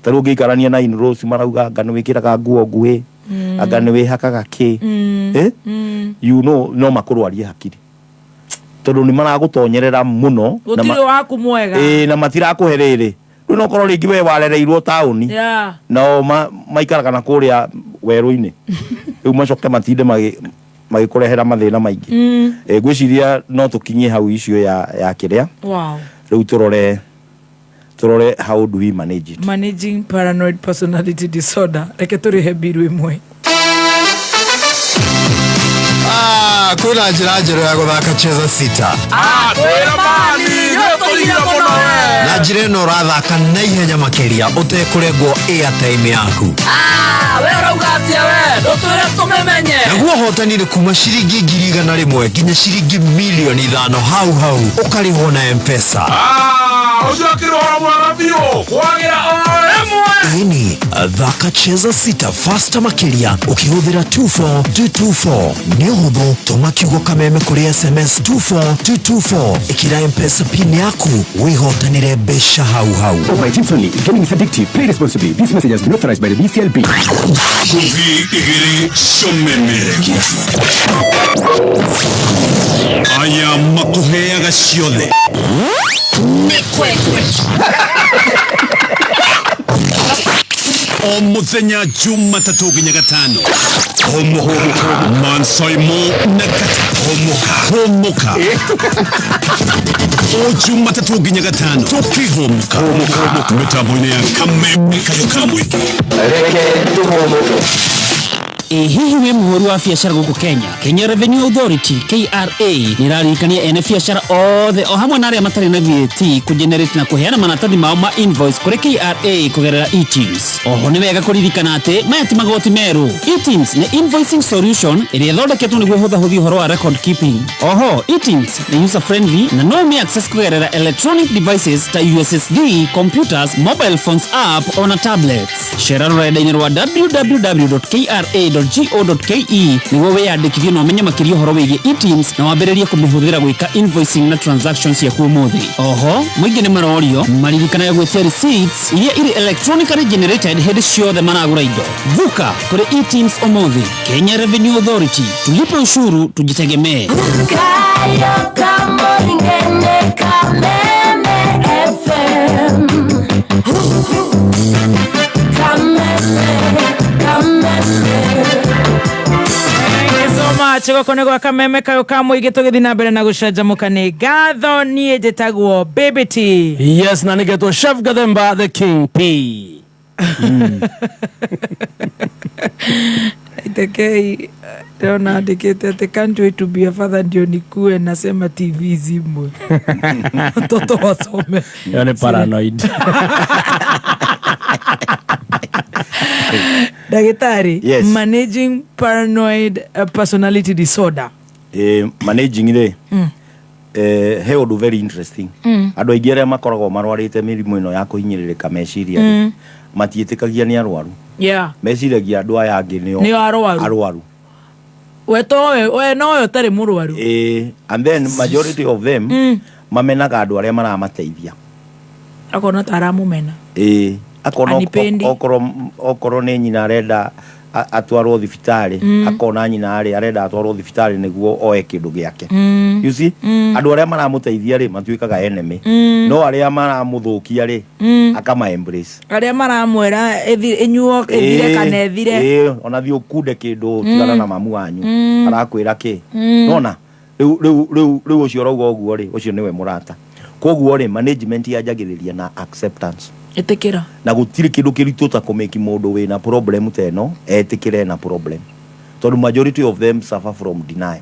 Taru ungiikarania na in-laws marauga ngani wikiraga nguo nguhi ngani wihakaga ki you know no makurwarie hakiri tondu ni maragutonyerera muno gutiri waku mwega na matirakuherere riu no korwo ringi we warereirwo tauni no maikaraga na kuria weru-ini riu macoke matinde magikurehera mathina maingi ngwiciria no tukinyie hau icio ya kiria riu turore how do we manage it. Managing paranoid personality disorder reke turihe biru imwe kuna njira ya guthaka cheza sita na njira ĩno ũrathaka na ihenya makiria utekurengwo airtime yaku we urauga atia we ndutwire tumemenye naguo hotani ni kuma ciringi 100,000 nginya ciringi 5,000,000 hau ukarihwo na M-Pesa ucakirora mwana biũ kwagira ini thaka cheza sita fasta makiria ukihuthira 24224 ni huthu tuma kiugo kameme kuri SMS 24224 ikira M-Pesa pin yaku wihotanire besha hau My tips only. Gaming is addictive. Play responsibly. This message has been authorized by the BCLB. Kuvi igiri shomemereki aya makuheaga ciothe o muthenya Jumatatu nginya Gatano mansoimo na homoka o Jumatatu nginya Gatano tukihomoka mitambo-ini ya Kameme Kayukamwiki Reke tuhomoke. Hihi we muhuri wa biacara guku Kenya Revenue Authority KRA nirarikania ene biacara othe o hamwe na aria matari na VAT kugenerate na kuheana manatathi mao ma invoice kuri KRA kugerera e-Teams. Oho ni wega kuririkana ati maya ti magoti meru. e-Teams ni invoicing solution iria thondeketwo niguo huthahuthia uhoro wa record keeping. Oho e-Teams ni user friendly na no me access kugerera electronic devices ta USSD, computers, mobile phones app ona tablets. Share rurenda-ini rwa www.kra.go.ke niguo wiyandikithie na umenye makiria uhoro wigie e-Teams na wambiririe kumihũthĩra gwika invoicing na transactions yaku umuthi. Oho muingi ni marorio maririkanaga gwetia receipts iria iri electronically generated hĩndĩ ciothe maragũra indo. Vuka kuri e-Teams umuthi. Kenya Revenue Authority, tulipe ushuru tujitegemee. Chego kone gwa Kameme Kayukamwiki tugithi na mbere na gucanjamuka ni ngatho nie njitagwo Baby T. Yes, na nigetwo Chef Gathemba the King P. Itekei Teona andikite ati can't wait to be a father ndio nikue nasema TV zimwe mtoto wasome yone paranoid. Daktari, yes. Managing paranoid personality disorder. Managing ile he undu very interesting. Andu aingi aria makoragwo marwarite mirimu ino ya kuhinyiririka meciria matiitikagia ni arwaru. Meciragia andu aya angi ni arwaru. We no tari murwaru. And then majority of them mamenaga andu aria maramateithia. Akona taramumena. Akona okoro ni nyina arenda atwarwo thibitari akona nyina ari arenda atwarwo thibitari niguo oe kindu giake you see andu aria maramuteithia ri matuikaga enemy no aria maramuthukia ri akama embrace aria maramwera enyuo ethire kana ethire ona thio kunde kindu tigana na mamu wanyu arakwira ki nona riu ucio rauga uguo ri ucio niwe murata koguo ri management yanjagiriria na acceptance etekera na gutiri kindu kiritu ta kumeki mundu wina problem teno etikire na problem tondu majority of them suffer from deny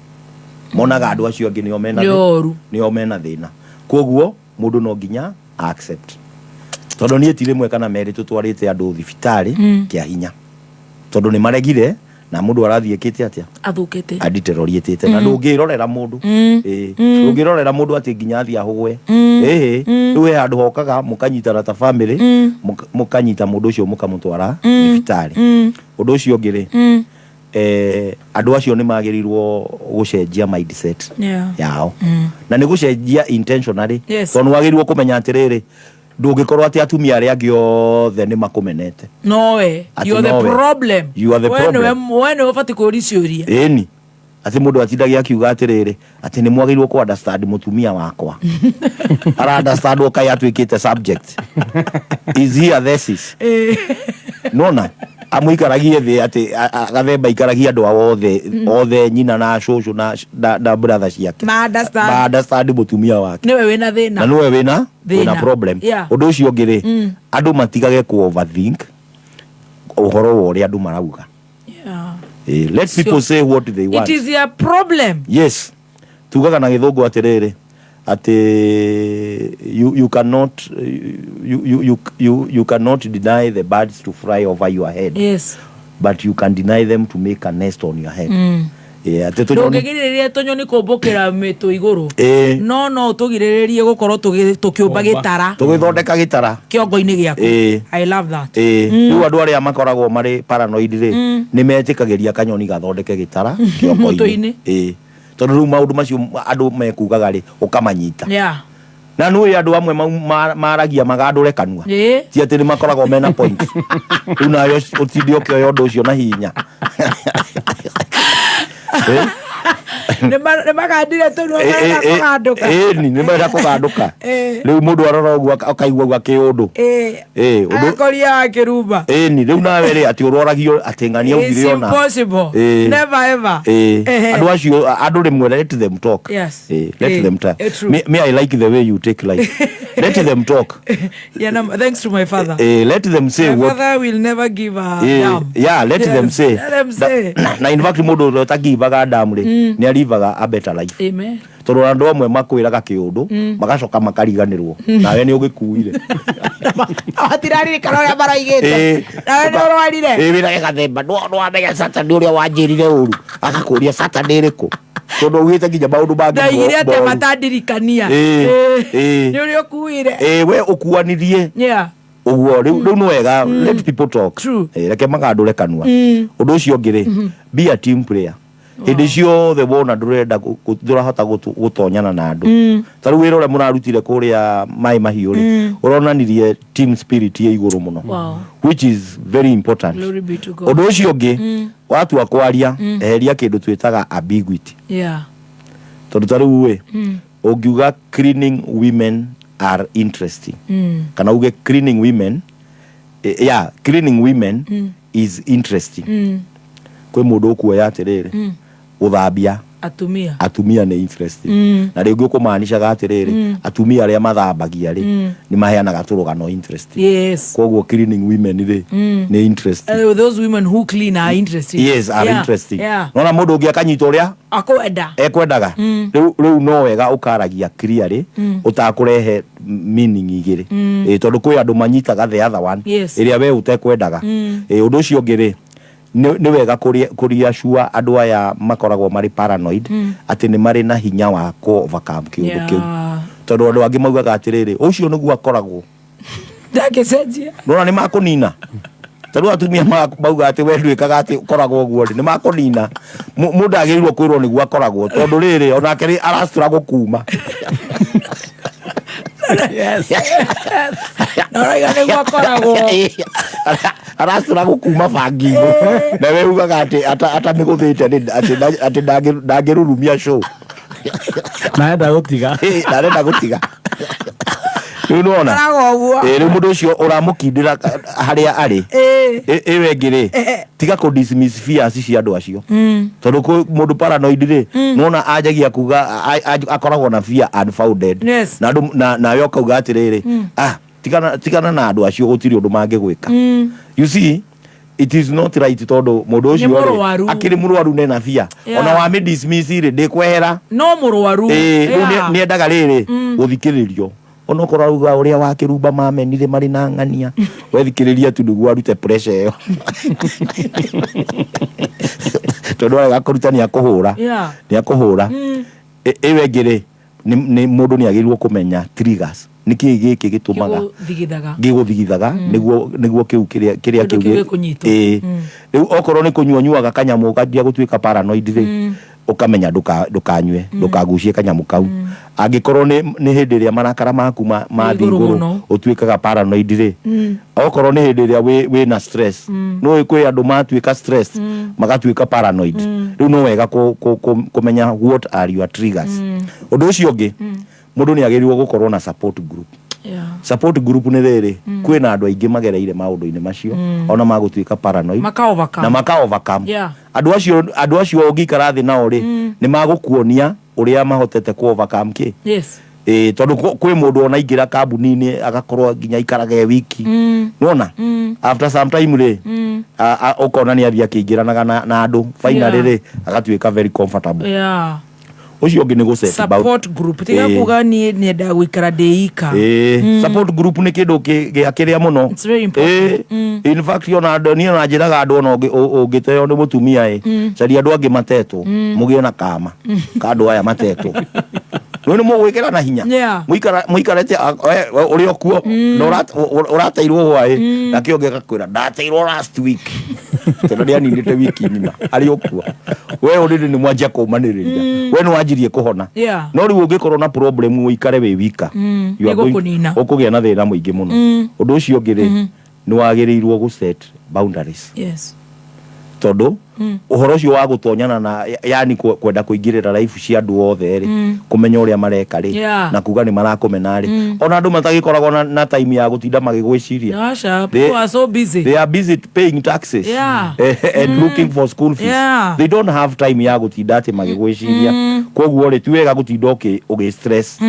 monaga andu acio angi nio mena thina koguo mundu no nginya accept tondu nie tire mwe kana meri tutwarite andu thibitari kia hinya tondu ni maregire na mundu arathie kiti atia athukete aditerorietete na ndungirorera mundu ndungirorera mundu ati nginya athia hugwe we andu hokaga mukanyitana ta family mukanyita mundu ucio mukamutwara thibitari undu ucio ngiri andu acio ni magirirwo gucenjia mindset yao na ni gucenjia intentionally tondu wagirirwo kumenya atiriri ndungikorwo ati atumia aria angi othe ni makumenete noe you are the problem when ufati kuri ciuria eni ati mundu atindagia akiuga atiriri ati ni mwagirirwo ku understand mutumia wakwa ara understand okai atwikite subject is here thesis nona amuikaragie thi ati agathemba ikaragia andu othe nyina na shosho na brother ciake ma understand mutumia wake niwe wina thina na niwe wina problem undu ucio ngiri andu matigage ku overthink uhoro wori andu marauga let people say what they want it is your problem yes tugaga na githungu atiriri ati you cannot you cannot deny the birds to fly over your head but you can deny them to make a nest on your head ndungigiririe tunyoni kumbukira mitu iguru no tugiriririe gukorwo tukiumba gitara tugithondeka gitara kiongo-ini giaku I love that riu andu aria makoragwo mari paranoid ri ni metikagiria kanyoni gathondeke gitara kiongo-ini tondu riu maundu macio andu mekugaga ri ukamanyita na nui andu amwe maragia magandure kanua ti ati ni makoragwo mena point riu nayo utindi ukioya undu ucio na hinya ne magandire tu no kuganduka ni mera kuganduka riu mundu arora uguo akaigua akiundu akoria akirumba ni riu nawe ri ati uroragio atengania ugire ona impossible never ever andu acio andu rimwe let them talk let them talk me I like the way you take life let them talk thanks to my father let them say my father will never give a damn let them say na in fact mundu utagivaga damn ri ni alivaga a better life amen tondu andu amwe makwiraga kiundu magacoka makariganirwo nawe ni ugikuire atirari karoya baraigete nawe ni urwarire wira gathemba no amenya Saturday uria wanjirire uru akakuria Saturday riku tondu ugite nginya maundu bangi ndaigire ate matandirikania ni uria ukuire we ukuanirie uguo riu no wega let people talk reke magandure kanua undu ucio ngiri be a team player hindi ciothe wona ndurenda ndurahota gutonyana na andu taru wira uria murarutire kuria mai mahiu ri uronanirie team spirit ye iguru muno which is very important undu ucio ngi watu akwaria eheria kindu twitaga ambiguity tondu taru we ungiuga cleaning women are interesting kana uge cleaning women cleaning women is interesting kwe mundu kuoya atiriri uthambia atumia ni interesting na ringi kumaanisha atiriri atumia aria mathambagia ri ni maheanaga turugano interesting koguo cleaning women ri ni interesting those women who clean are interesting are interesting nona mundu ungi akanyita uria ekwendaga riu no wega ukaragia clearly utakurehe meaning igiri tondu kwi andu manyitaga the other one iria we utekwendaga undu ucio ngiri ni wega kuria shua andu aya makoragwo mari paranoid ati ni mari na hinya wa ku overcome kiundu kiu tondu andu angi maugaga atiriri ucio niguo akoragwo ndakicenjia nona ni makunina tondu atumia mauga ati we ndwikaga ati ukoragwo guo ni makunina mundu agirirwo kwirwo niguo akoragwo tondu riri onake arastura gukuma Yes. Noraiga nĩ gwakoragwo. Aracura gũkuma bangi na we ugaga atamĩgũthĩte atĩ ndangĩrurumia show na enda gũtiga rĩu nĩwona rĩu mũndũ ũcio ũramũkindĩra harĩa arĩ ĩwe ngĩ-rĩ tiga kũ-dismiss fears cia andũ acio tondũ mũndũ paranoid rĩ nĩwona anjagia kuga akoragwo na fear unfounded nawe ũkauga atĩrĩrĩ tigana na andũ acio gũtirĩ ũndũ mangĩgwĩka. You see, it is not right tondũ mũndũ ũcio akĩrĩ mũrwaru nena fear ona wamĩ dismiss rĩ ndĩkwehera no mũrwaru nĩendaga rĩrĩ gũthikĩrĩrio ona ũkorwo auga ũrĩa wakĩrumba mamenire marĩ na ng'ania wethikĩrĩria tu nĩguo arute pressure ĩyo tondũ arega kũruta nĩakũhũra ĩwe ngĩ-rĩ nĩ mũndũ nĩagĩrĩirwo kũmenya triggers nĩkĩ gĩkĩ gĩtũmaga gĩgũthigithaga nĩguo kĩu kĩrĩa kĩu rĩu okorwo nĩ kũnyuanyuaga kanyamũ ũkanjia gũtuĩka paranoid rĩ ukamenya ndukanywe ndukagucie kanyamũ kau angĩkorwo nĩ hĩndĩ ĩrĩa marakara maku mathiĩ igũrũ ũtuĩkaga paranoid rĩ okorwo nĩ hĩndĩ ĩrĩa wĩna stress no kwĩ andũ matuĩka stress magatuĩka paranoid rĩu no wega kũmenya what are your triggers. Ũndũ ũcio ũngĩ mũndũ nĩagĩrĩirwo gũkorwo na support group. Support group nĩ rĩrĩ kwĩna andũ aingĩ magereire maũndũ-inĩ macio ona magũtuĩka paranoid na maka-overcome. Andũ acio ũngĩikara thĩ nao rĩ nĩ magũkuonia ũrĩa mahotete ku-overcome kĩ tondũ kwĩ mũndũ ona ingĩra kambuni-inĩ agakorwo nginya ikarage wiki nĩwona after some time rĩ ũkona nĩ athiĩ akĩingĩranaga na andũ finally rĩ agatuĩka very comfortable. Ũcio ũngĩ nĩ gũ-set support group tiga kuga niĩ nĩendaga gũikara ndĩika. Support group nĩ kĩndũ gĩakĩrĩa mũno. It's very important. In fact niĩ ona njĩraga andũ ona ũngĩteo nĩ mũtumia caria andũ angĩ matetwo mũgĩe na kama ka andũ aya matetwo nĩ mũgwĩkĩra na hinya mũikarĩte ũrĩ okuo na ũrateirwo hwaĩ na kĩonge gakwĩra ndateirwo last week tondũ nĩaninĩte wiki ng'ima arĩ okuo we ũrĩrĩ nĩ mwanjia kũmanĩrĩria we nĩ wanjirie kũhona no rĩu ũngĩkorwo na problem ũikare wĩ wika ũkũgĩa na thĩna mũingĩ mũno. Ũndũ ũcio ũngĩ rĩ nĩ wagĩrĩirwo gũ-set boundaries tondũ ũhoro ũcio wa gũtonyana na yani kwenda kũingĩrĩra life cia andũ othe rĩ kũmenya ũrĩa mareka rĩ na kuga nĩ marakũmena rĩ ona andũ matagĩkoragwo na time ya gũtinda magĩgwĩciria they are busy paying taxes and looking for school fees. They don't have time ya gũtinda atĩ magĩgwĩciria koguo rĩ ti wega gũtinda ũgĩ-stress.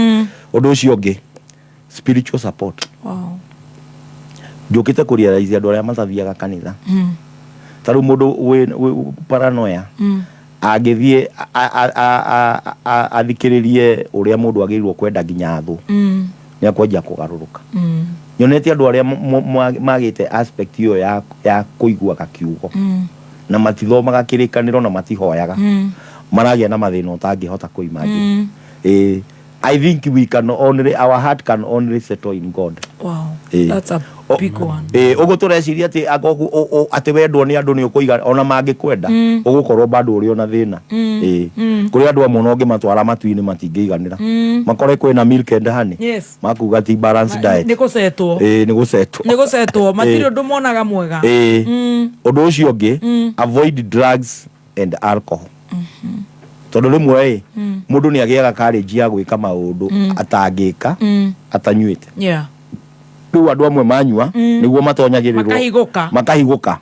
Ũndũ ũcio ũngĩ spiritual support. Njũkĩte kũrealize andũ arĩa matathiaga kanitha tarũ mũndũ wĩ paranoia angĩthiĩ athikĩrĩrie ũrĩa mũndũ agĩrĩirwo kwenda nginya thũ nĩakwanjia kũgarũrũka. Nyonete andũ arĩa magĩte aspect ĩyo ya kũiguaga kiugo na matithomaga kĩrĩkanĩro na matihoyaga maragĩa na mathĩna ũtangĩhota kũimagine. I think our heart can only settle in God. Wow, that's a big one. Ũguo tũreciria atĩ wendwo nĩ andũ nĩ ũkũiga ona mangĩkwenda ũgũkorwo bado ũrĩ ona thĩna. Kũrĩ andũ amwe no ũngĩmatwara matu-inĩ matingĩiganĩra makore kwĩna milk and honey makuga ti balanced diet. Nĩ gũcetwo nĩ gũcetwo matirĩ ũndũ monaga mwega. Ũndũ ũcio ũngĩ avoid drugs and alcohol. Tondũ rĩmwe mũndũ nĩ agĩaga courage ya gwĩka maũndũ atangĩka atanyuĩte. Rĩu andũ amwe manyua nĩguo matonyagĩrĩrwo makahigũka.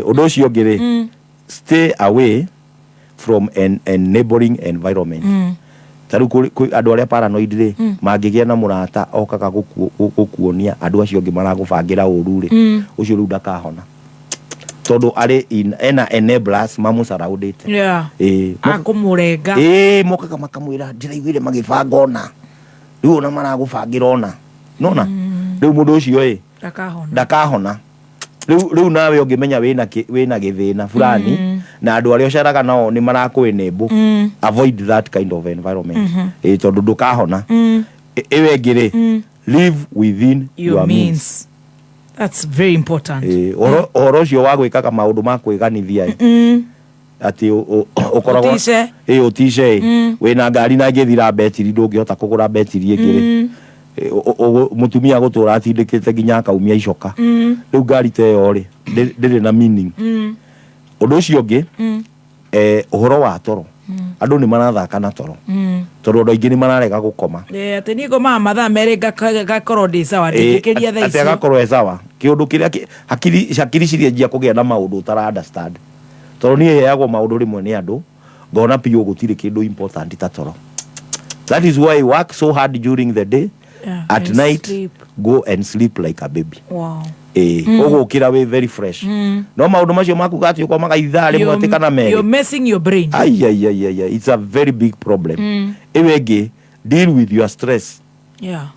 Ũndũ ũcio ũngĩ rĩ stay away from a neighboring environment. Tarĩu andũ arĩa paranoid rĩ mangĩgĩa na mũrata okaga gũkuonia andũ acio angĩ maragũbangĩra ũru rĩ ũcio rĩu ndakahona tondũ arĩ ena enablers mamũsaraundĩte akũmũrenga mokaga makamwĩra ndĩraiguire magĩbanga ona rĩu ona maragũbangĩra ona nona rĩu mũndũ ũcio ndakahona. Rĩu nawe ũngĩmenya wĩna gĩthĩna fulani na andũ arĩa ũcaraga nao nĩ marakũenable avoid that kind of environment tondũ ndũkahona. Ĩwe ĩngĩ rĩ live within your means. That's very important. Ũhoro ũcio wa gwĩkaga maũndũ ma kwĩganithia atĩ ũkoragwo ũtice wĩna ngari na ngĩthira betiri ndũngĩhota kũgũra betiri ĩngĩ mutumia gutura atindikite ginya akaumia icoka riu ngari te yo ri ndiri na meaning undu ucio ngi uhoro wa toro andu ni marathaka na toro tondu andu aingi ni mararega gukoma ati ni ngoma mathaa meri gakorwo ndi sawa ndikiria thaa ici ati gakorwo sawa kiundu kiria hakiri ciria kugia na maundu utara understand tondu ni heagwo maundu rimwe ni andu ngona pio gutire kindu important ta toro. That is why I work so hard during the day. At night go and sleep like a baby. Wow. Ugukira we very fresh. No maundu macio maku gati uko magaitha rimwe atikana meri. You're messing your brain. It's a very big problem. Ewege deal with your stress. Yeah.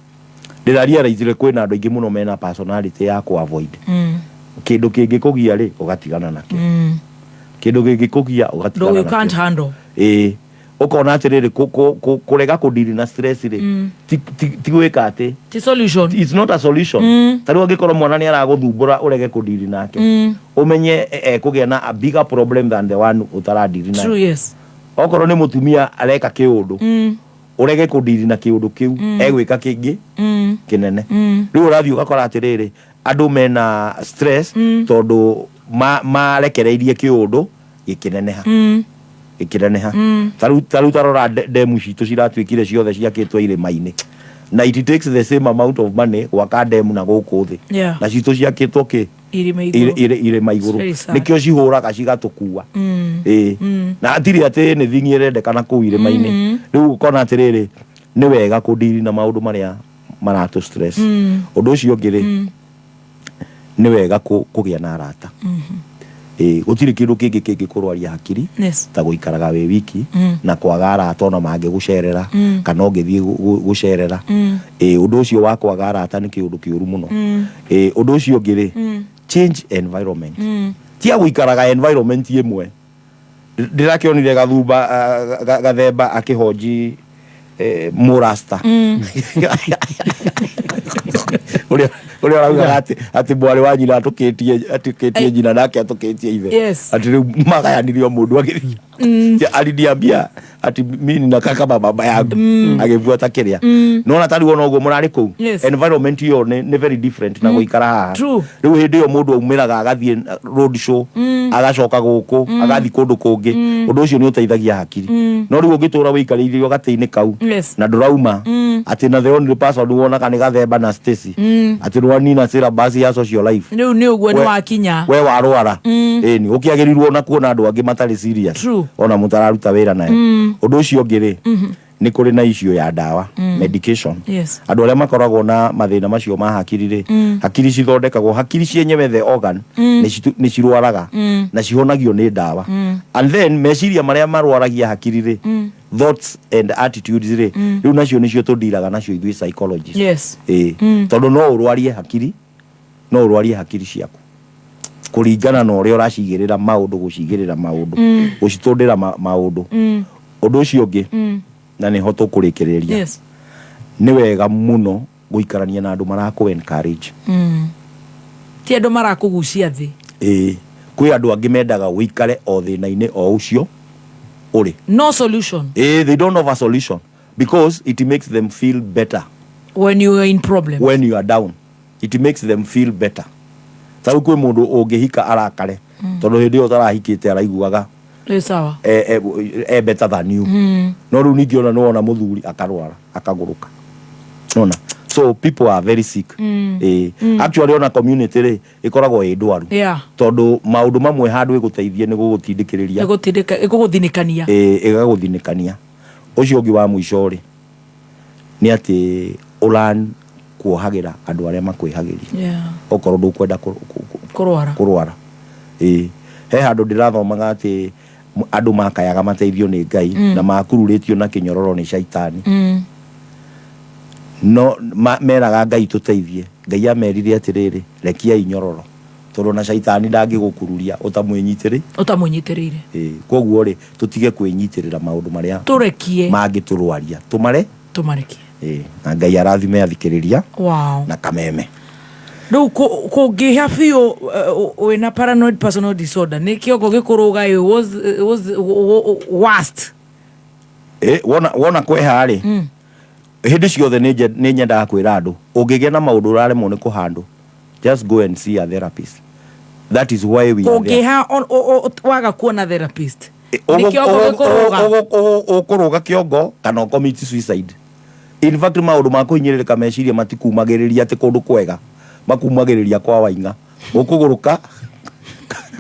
Ndiraria raizire kwina andu aingi muno mena personality ya ku avoid. Kindu kingi kugia ri ugatigana nakio. Kindu kingi kugia ugatigana nakio. You can't handle. Ukona atiriri kurega kudiri na stress ri ti gwika ati ti solution. It's not a solution. Tari wangikorwo mwana ni araguthumbura urege kudiri nake umenye kugia na a bigger problem than the one utaradiri na. True, yes. Okorwo ni mutumia areka kiundu urege kudiri na kiundu kiu egwika kingi kinene riu urathi ugakora atiriri andu mena stress tondu marekereirie kiundu gikineneha ikireneha taru tarora demu citu ciratwikire ciothe ciakitwe irima-ini na it takes the same amount of money gwaka demu na guku thi na citu ciakitwo ki irima iguru nikio cihuraga cigatukua na atiri ati ni thingi irendekana kuu irima-ini riu ukona atiriri ni wega kudiri na maundu maria maratu stress undu ucio ngiri ni wega kugia na arata gutire kindu kingi kurwaria hakiri ta guikaraga we wiki na kwaga arata ona mangi gucerera kana ungithie gucerera undu ucio wa kwaga arata ni kiundu kiuru muno undu ucio ngiri change environment tia guikaraga environment imwe ndirakionire gathumba gathemba akihoji murasta uri arauga ati mwari wa nyina atukitie nyina nake atukitie ithe ati riu magayanirio mundu agithia aliniambia ati mimi na kaka baba yangu agibuata kiria nona tari wona uguo murari ku environment yo ni very different na guikara haha riu hindi yo mundu aumiraga agathie road show agacoka guku agathi kundu kungi undu ucio ni uteithagia hakiri no riu ungitura wikariirio gateini kau na ndurauma ati na the only person wona kana gathemba na Stacy ati rwani na sira basi ya social life riu ni uguo ni wakinya we warwara ni ukiagirirwo na kuona andu angi matari serious ona mutararuta wira nayo undu ucio ngiri ni kuri na icio ya dawa medication andu aria makoragwo na mathina macio ma hakiri ri hakiri cithondekagwo hakiri cienyewe the organ ni cirwaraga na cihonagio ni dawa and then meciria maria marwaragia hakiri ri thoughts and attitudes ri riu nacio nicio tudiraga nacio ithui psychologists tondu no urwarie hakiri ciaku kuringana na uria uracigirira maundu gucigirira maundu gucitundira maundu undu ucio ngi na ni hoto kurikiriria ni wega muno guikarania na andu maraku encourage ti andu marakugucia thi kwi andu angi mendaga guikare o thina-ini o ucio uri no solution they don't have a solution because it makes them feel better when you are in problem when you are down it makes them feel better tau kwi mundu ungihika arakare tondu hindi yo tarahikite araiguaga sawa better than you no riu ningi ona no muthuri akarwara akaguruka ona so people are very sick actually ona community ri ikoragwo ndwaru tondu maundu mamwe handu iguteithie ni gugutindikiriria iguguthinikania igaguthinikania ucio ungi wa mwisho ri ni ati ulan kuohagira andu aria makwihagiria okorwo ndukwenda kurwara he handu ndirathomaga ati andu makayaga mateithio ni Ngai na makururitio na kinyororo ni shaitani no meraga Ngai tuteithie Ngai amerire atiriri rekia inyororo tondu na shaitani ndangigukururia utamwinyitirire koguo ri tutige kwinyitirira maundu maria turekie mangiturwaria tumarekie na Ngai arathime athikiriria na kameme no kugiha biu wina paranoid personal disorder ni kiongo gikuruga was worst wona kweha ri hindi ciothe nĩ nyendaga kwĩra andũ ũngĩgĩa na maũndũ ũraremwo nĩ kũhandũ, just go and see a therapist. That is why we are there. Waga kuona therapist ũkũrũga kĩongo kana commit suicide. In fact maũndũ ma kũhinyĩrĩrĩka meciria matikumagĩrĩria atĩ kũndũ kwega, makumagĩrĩria kwa Waing'a. Ũkũgũrũka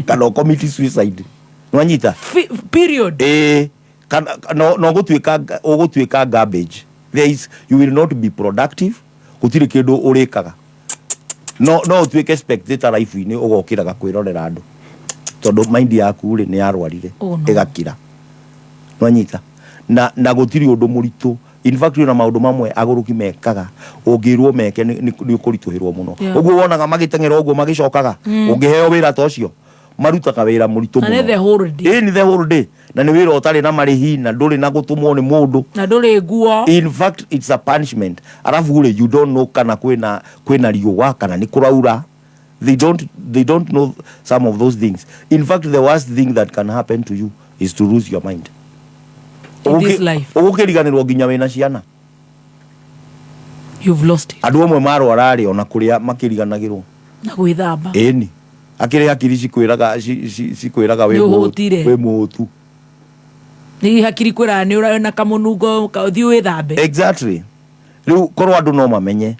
kana commit suicide. Nwanyita period. No gũtuĩka garbage. You will not be productive. Gũtirĩ kĩndũ ũrĩkaga. No ũtuĩke spectator life-inĩ ũgokĩraga kwĩrorera andũ. Tondũ mind yaku rĩ nĩ yarwarire ĩgakira. Nwanyita na gũtirĩ ũndũ mũritũ. In fact na maũndũ mamwe agũrũki mekaga ũngĩrwo meke nĩ ũkũritũhĩrwo mũno. Ũguo wonaga magĩteng'era ũguo magĩcokaga ũngĩheo wĩra ta ũcio marutaga wĩra mũritũ mũno. Ni the whole day. Na nĩ wĩra ũtarĩ na marĩhi na ndũrĩ na gũtũmwo nĩ mũndũ. Na ndũrĩ nguo. In fact it's a punishment. Arafu you don't know kana kwĩna riũa kana nĩ kũraura. They don't know some of those things. In fact the worst thing that can happen to you is to lose your mind. In this life. Ũgũkĩriganĩrwo nginya wĩna ciana. You've lost it. Andũ amwe marwararĩ ona kũrĩa makĩriganagĩrwo. Na gwĩthamba. Ĩni. Akĩrĩ hakiri cikwĩraga wĩ mũhũtu. Nĩ hakiri kwĩra nĩ ũrarĩ na kamũnungo ũthiĩ wĩthambe. Exactly. Rĩu korwo andũ no mamenye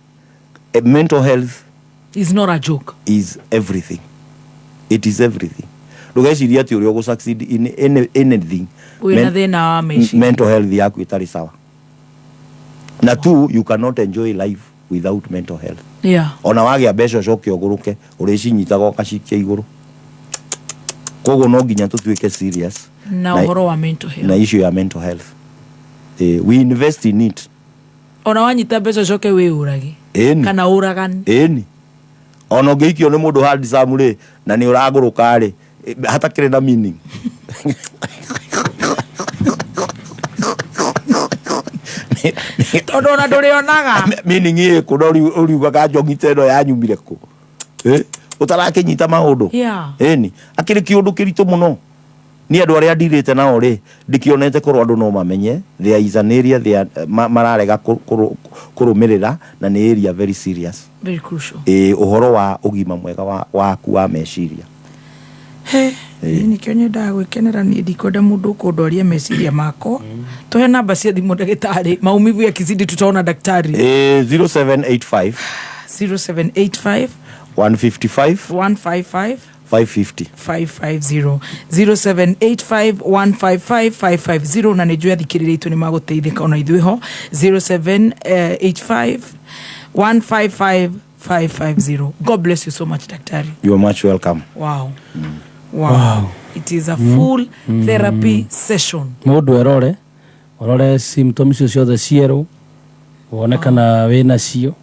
mental health is not a joke. Is everything. It is everything. Ndũgecirie atĩ ũrĩa ũgũsucceed in anything. Wĩna thĩna wa meciria. Mental health yaku ĩtarĩ sawa. Na tu you cannot enjoy life without mental health. Yeah. Ona wagĩa mbeca ũcoke ũgũrũke ũrĩcinyitaga ũkacikia igũrũ. Koguo no nginya tũtuĩke serious na ũhoro wa mental health. Na issue ya mental health. We invest in it. Ona wanyita mbeca ũcoke wĩũrage. Kana ũragani. Ĩni. Ona ũngĩikio nĩ mũndũ handsome rĩ na nĩ ũragũrũka rĩ hatakĩrĩ na meaning. Tondũ ona ndũrĩonaga meaning ĩkũ no ũriugaga njongite ĩno yanyumire kũ ũtarakĩnyita maũndũ. Ĩni akĩrĩ kĩũndũ kĩritũ mũno. Ni andũ arĩa ndirĩte nao rĩ ndikĩonete korwo andũ no mamenye there is an area mararega kũrũmĩrĩra na nĩ area very serious. Very crucial. Ũhoro wa ũgima mwega waku wa meciria. Ni kĩo nyendaga gwĩkenera niĩ ndikwenda mũndũ kũndoria meciria makwa. Tũhe namba cia thimũ ndagĩtarĩ maumivu yakizidi tutaona daktari. 0785 155 550 0785155550 na nĩnjũĩ athikĩrĩria itũ nĩ magũteithĩka ona ithuĩ ho 0785155550. God bless you so much daktari. You are much welcome. Wow. Wow. It is a full therapy session. Mũndũ orore symptoms ciothe cierũ wone kana wĩna cio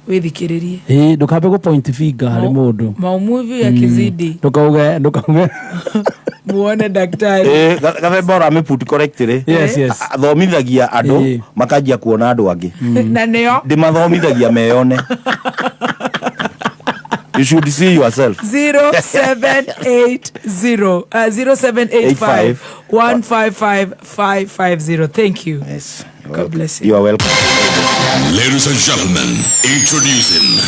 wĩthikĩrĩrie. Ndũkambe gũ point finger harĩ mũndũ. Maumivu yakizidi. Ndũkauge muone daktari. Gathemba ũramĩput correct rĩ. Yes. Thomithagia andũ makanjia kuona andũ angĩ. Na nĩo ndĩmathomithagia meyone. You should see yourself. 0785 155 Thank you. Yes. God bless you. You are welcome. Ladies and gentlemen, introducing